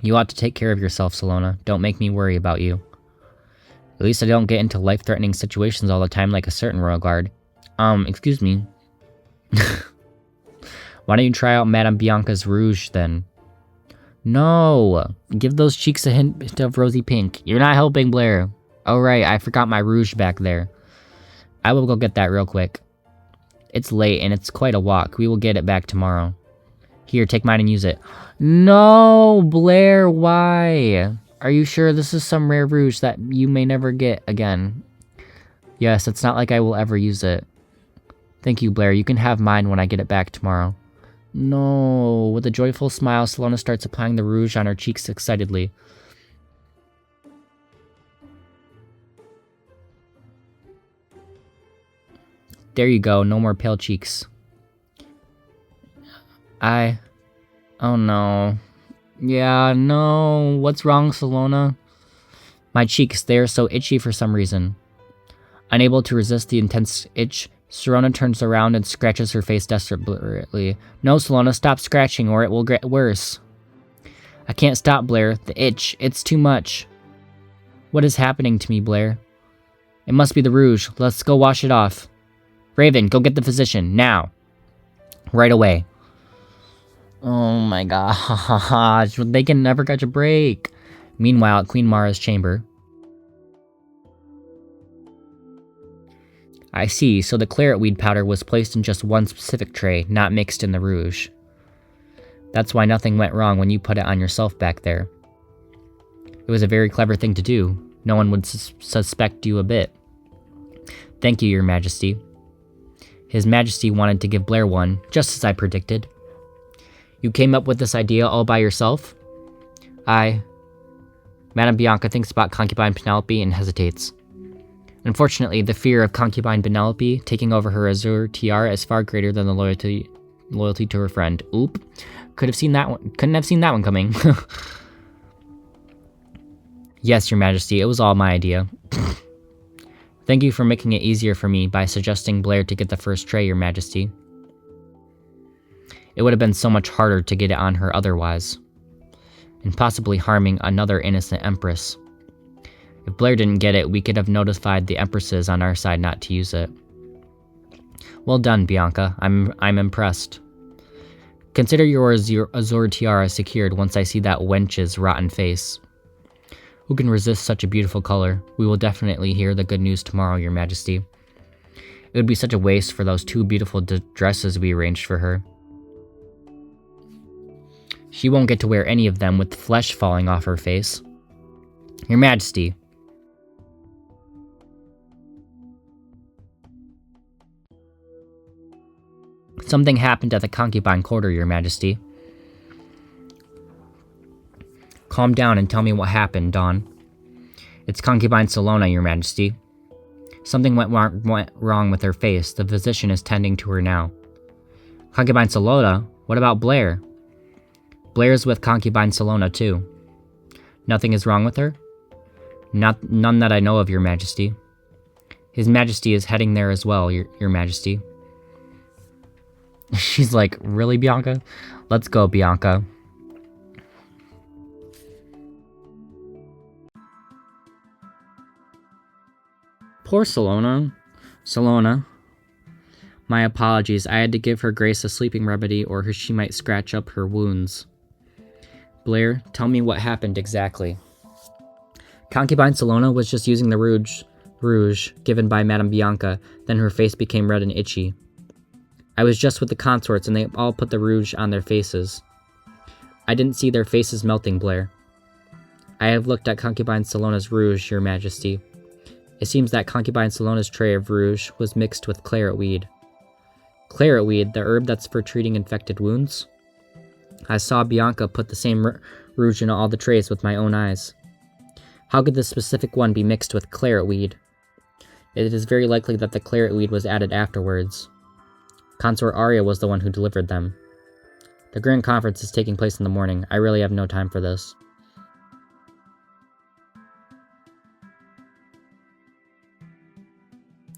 You ought to take care of yourself, Salona. Don't make me worry about you. At least I don't get into life-threatening situations all the time like a certain royal guard. Excuse me. Why don't you try out Madame Bianca's rouge, then? No! Give those cheeks a hint of rosy pink. You're not helping, Blair. Oh right, I forgot my rouge back there. I will go get that real quick. It's late and it's quite a walk. We will get it back tomorrow. Here, take mine and use it. No, Blair, why? Are you sure this is some rare rouge that you may never get again? Yes, it's not like I will ever use it. Thank you, Blair. You can have mine when I get it back tomorrow. No. With a joyful smile, Salona starts applying the rouge on her cheeks excitedly. There you go. No more pale cheeks. Oh no. Yeah, no. What's wrong, Salona? My cheeks, they are so itchy for some reason. Unable to resist the intense itch, Sirona turns around and scratches her face desperately. No, Salona, stop scratching or it will get worse. I can't stop, Blair. The itch, it's too much. What is happening to me, Blair? It must be the rouge. Let's go wash it off. Raven, go get the physician, now. Right away. Oh my gosh, they can never catch a break. Meanwhile, at Queen Mara's chamber. I see, so the claret weed powder was placed in just one specific tray, not mixed in the rouge. That's why nothing went wrong when you put it on yourself back there. It was a very clever thing to do. No one would suspect you a bit. Thank you, Your Majesty. His Majesty wanted to give Blair one, just as I predicted. You came up with this idea all by yourself? Madame Bianca thinks about concubine Penelope and hesitates. Unfortunately, the fear of concubine Penelope taking over her azure tiara is far greater than the loyalty to her friend. Oop. Couldn't have seen that one coming. Yes, Your Majesty, it was all my idea. Thank you for making it easier for me by suggesting Blair to get the first tray, Your Majesty. It would have been so much harder to get it on her otherwise, and possibly harming another innocent empress. If Blair didn't get it, we could have notified the empresses on our side not to use it. Well done, Bianca. I'm impressed. Consider your azure tiara secured once I see that wench's rotten face. Who can resist such a beautiful color? We will definitely hear the good news tomorrow, Your Majesty. It would be such a waste for those two beautiful dresses we arranged for her. She won't get to wear any of them with flesh falling off her face. Your Majesty. Something happened at the concubine quarter, Your Majesty. Calm down and tell me what happened, Dawn. It's concubine Salona, Your Majesty. Something went wrong with her face. The physician is tending to her now. Concubine Salona? What about Blair? Blair's with concubine Salona, too. Nothing is wrong with her? None that I know of, Your Majesty. His Majesty is heading there as well, Your Majesty. She's like, really, Bianca? Let's go, Bianca. Poor Salona. Salona. My apologies. I had to give her Grace a sleeping remedy or she might scratch up her wounds. Blair, tell me what happened exactly. Concubine Salona was just using the rouge given by Madame Bianca, then her face became red and itchy. I was just with the consorts and they all put the rouge on their faces. I didn't see their faces melting, Blair. I have looked at Concubine Salona's rouge, Your Majesty. It seems that Concubine Salona's tray of rouge was mixed with claret weed. Claret weed, the herb that's for treating infected wounds? I saw Bianca put the same rouge in all the trays with my own eyes. How could this specific one be mixed with claret weed? It is very likely that the claret weed was added afterwards. Consort Arya was the one who delivered them. The Grand Conference is taking place in the morning. I really have no time for this.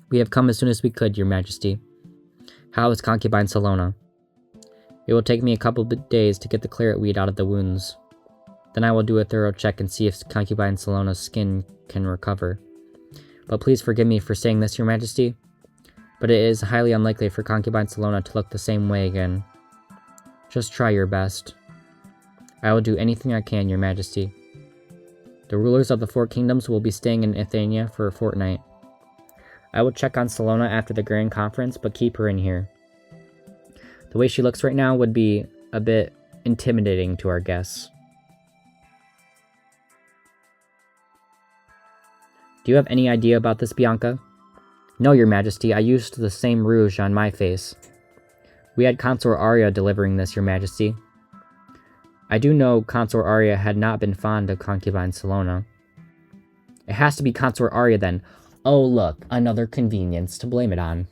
We have come as soon as we could, Your Majesty. How is Concubine Salona? It will take me a couple of days to get the claret weed out of the wounds. Then I will do a thorough check and see if Concubine Salona's skin can recover. But please forgive me for saying this, Your Majesty, but it is highly unlikely for Concubine Salona to look the same way again. Just try your best. I will do anything I can, Your Majesty. The rulers of the 4 kingdoms will be staying in Athenia for a fortnight. I will check on Salona after the Grand Conference, but keep her in here. The way she looks right now would be a bit intimidating to our guests. Do you have any idea about this, Bianca? No, Your Majesty, I used the same rouge on my face. We had Consort Arya delivering this, Your Majesty. I do know Consort Arya had not been fond of Concubine Salona. It has to be Consort Arya then. Oh look, another convenience to blame it on.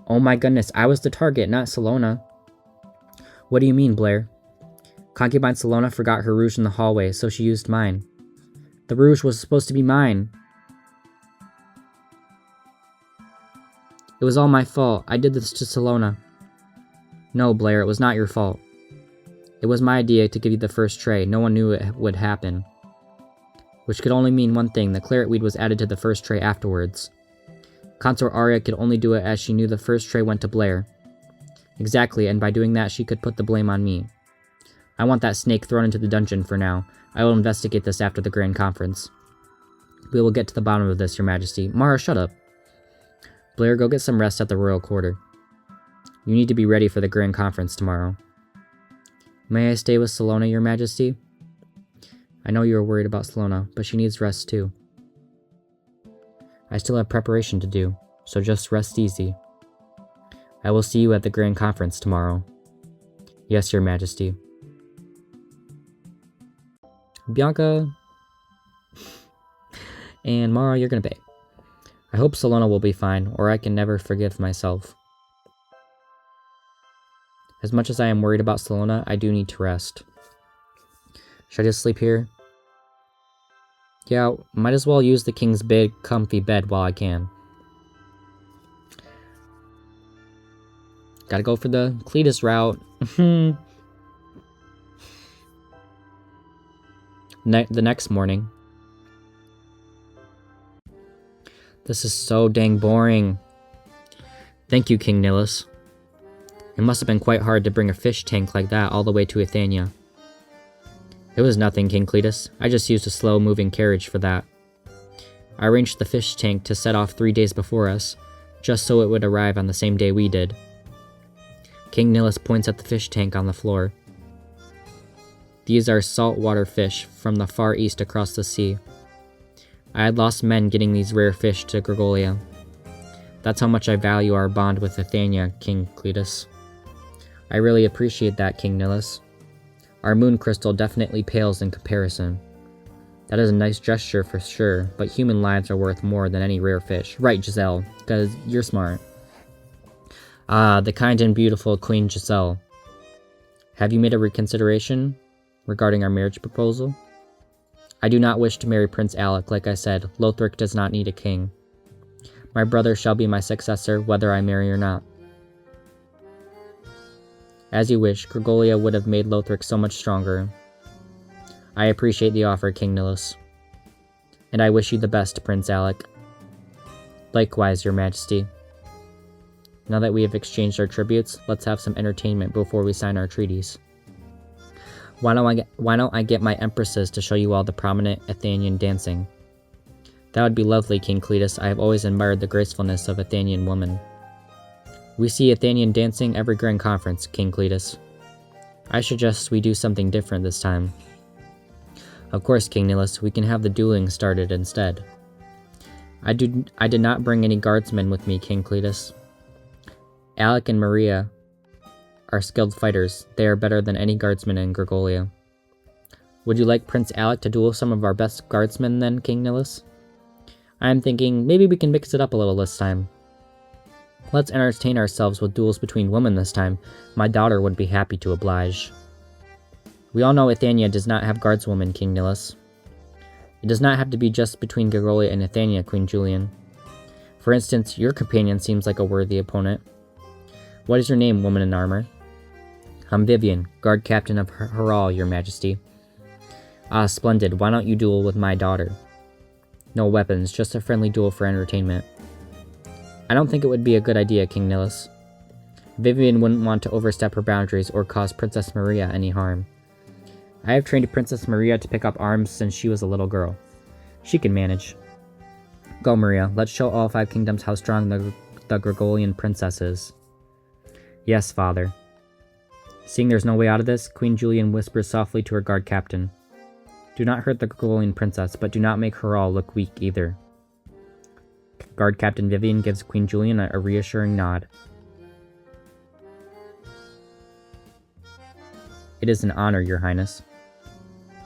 Oh my goodness, I was the target, not Salona. What do you mean, Blair? Concubine Salona forgot her rouge in the hallway, so she used mine. The rouge was supposed to be mine. It was all my fault. I did this to Salona. No, Blair, it was not your fault. It was my idea to give you the first tray. No one knew it would happen. Which could only mean one thing. The claret weed was added to the first tray afterwards. Consort Arya could only do it as she knew the first tray went to Blair. Exactly, and by doing that, she could put the blame on me. I want that snake thrown into the dungeon for now. I will investigate this after the Grand Conference. We will get to the bottom of this, Your Majesty. Mara, shut up. Blair, go get some rest at the Royal Quarter. You need to be ready for the Grand Conference tomorrow. May I stay with Salona, Your Majesty? I know you are worried about Salona, but she needs rest too. I still have preparation to do, so just rest easy. I will see you at the Grand Conference tomorrow. Yes, Your Majesty. Bianca and Mara, you're gonna pay. I hope Salona will be fine, or I can never forgive myself. As much as I am worried about Salona, I do need to rest. Should I just sleep here? Yeah, might as well use the king's big, comfy bed while I can. Gotta go for the Cletus route. The next morning. This is so dang boring. Thank you, King Nilus. It must have been quite hard to bring a fish tank like that all the way to Athenia. It was nothing, King Cletus. I just used a slow-moving carriage for that. I arranged the fish tank to set off 3 days before us, just so it would arrive on the same day we did. King Nilus points at the fish tank on the floor. These are saltwater fish from the far east across the sea. I had lost men getting these rare fish to Gregolia. That's how much I value our bond with Athenia, King Cletus. I really appreciate that, King Nilus. Our moon crystal definitely pales in comparison. That is a nice gesture for sure, but human lives are worth more than any rare fish. Right, Giselle, because you're smart. Ah, the kind and beautiful Queen Giselle. Have you made a reconsideration regarding our marriage proposal? I do not wish to marry Prince Alec. Like I said, Lothric does not need a king. My brother shall be my successor, whether I marry or not. As you wish, Gregolia would have made Lothric so much stronger. I appreciate the offer, King Nilus. And I wish you the best, Prince Alec. Likewise, Your Majesty. Now that we have exchanged our tributes, let's have some entertainment before we sign our treaties. Why don't I get my empresses to show you all the prominent Athenian dancing? That would be lovely, King Cletus. I have always admired the gracefulness of Athenian women. We see Athenian dancing every grand conference, King Cletus. I suggest we do something different this time. Of course, King Nilus, we can have the dueling started instead. I did not bring any guardsmen with me, King Cletus. Alec and Maria are skilled fighters. They are better than any guardsmen in Gregolia. Would you like Prince Alec to duel some of our best guardsmen then, King Nilus? I am thinking maybe we can mix it up a little this time. Let's entertain ourselves with duels between women this time. My daughter would be happy to oblige. We all know Athenia does not have guardswomen, King Nilus. It does not have to be just between Gregolia and Athenia, Queen Julian. For instance, your companion seems like a worthy opponent. What is your name, woman in armor? I'm Vivian, guard captain of Harral, your majesty. Ah, splendid. Why don't you duel with my daughter? No weapons, just a friendly duel for entertainment. I don't think it would be a good idea, King Nilus. Vivian wouldn't want to overstep her boundaries or cause Princess Maria any harm. I have trained Princess Maria to pick up arms since she was a little girl. She can manage. Go, Maria. Let's show all 5 kingdoms how strong the Gregolian princess is. Yes, father. Seeing there's no way out of this, Queen Julian whispers softly to her guard captain. Do not hurt the Gregolian princess, but do not make Harral look weak either. Guard Captain Vivian gives Queen Julian a reassuring nod. It is an honor, Your Highness.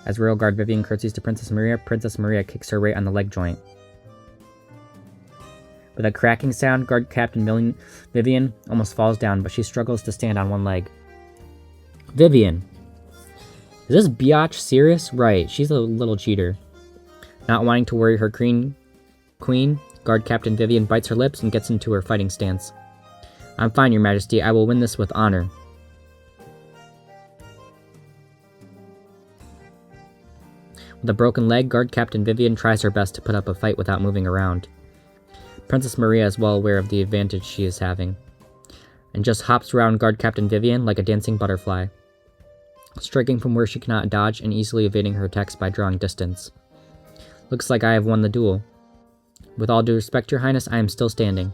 As Royal Guard Vivian curtsies to Princess Maria kicks her right on the leg joint. With a cracking sound, Guard Captain Vivian almost falls down, but she struggles to stand on one leg. Vivian! Is this biatch serious? Right, she's a little cheater. Not wanting to worry her queen, Guard Captain Vivian bites her lips and gets into her fighting stance. I'm fine, Your Majesty. I will win this with honor. With a broken leg, Guard Captain Vivian tries her best to put up a fight without moving around. Princess Maria is well aware of the advantage she is having, and just hops around Guard Captain Vivian like a dancing butterfly, striking from where she cannot dodge and easily evading her attacks by drawing distance. Looks like I have won the duel. With all due respect, Your Highness, I am still standing.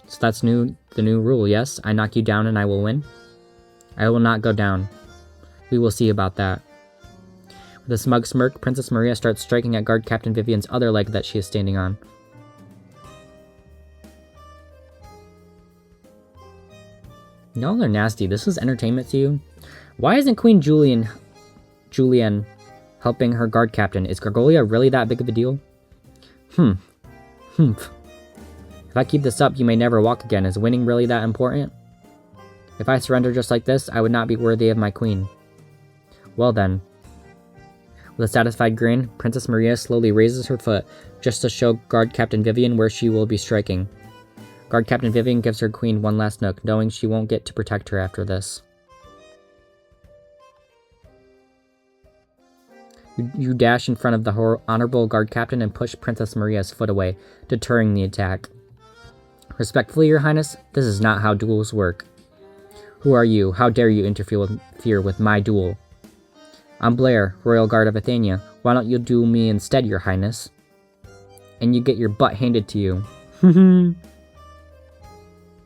So that's the new rule, yes? I knock you down and I will win? I will not go down. We will see about that. With a smug smirk, Princess Maria starts striking at Guard Captain Vivian's other leg that she is standing on. Y'all are nasty. This is entertainment to you? Why isn't Queen Julian helping her guard captain? Is Gregolia really that big of a deal? If I keep this up, you may never walk again. Is winning really that important? If I surrender just like this, I would not be worthy of my queen. Well then. With a satisfied grin, Princess Maria slowly raises her foot, just to show Guard Captain Vivian where she will be striking. Guard Captain Vivian gives her queen one last nook, knowing she won't get to protect her after this. You dash in front of the honorable guard captain and push Princess Maria's foot away, deterring the attack. Respectfully, Your Highness, this is not how duels work. Who are you? How dare you interfere with my duel? I'm Blair, Royal Guard of Athenia. Why don't you duel me instead, Your Highness? And you get your butt handed to you.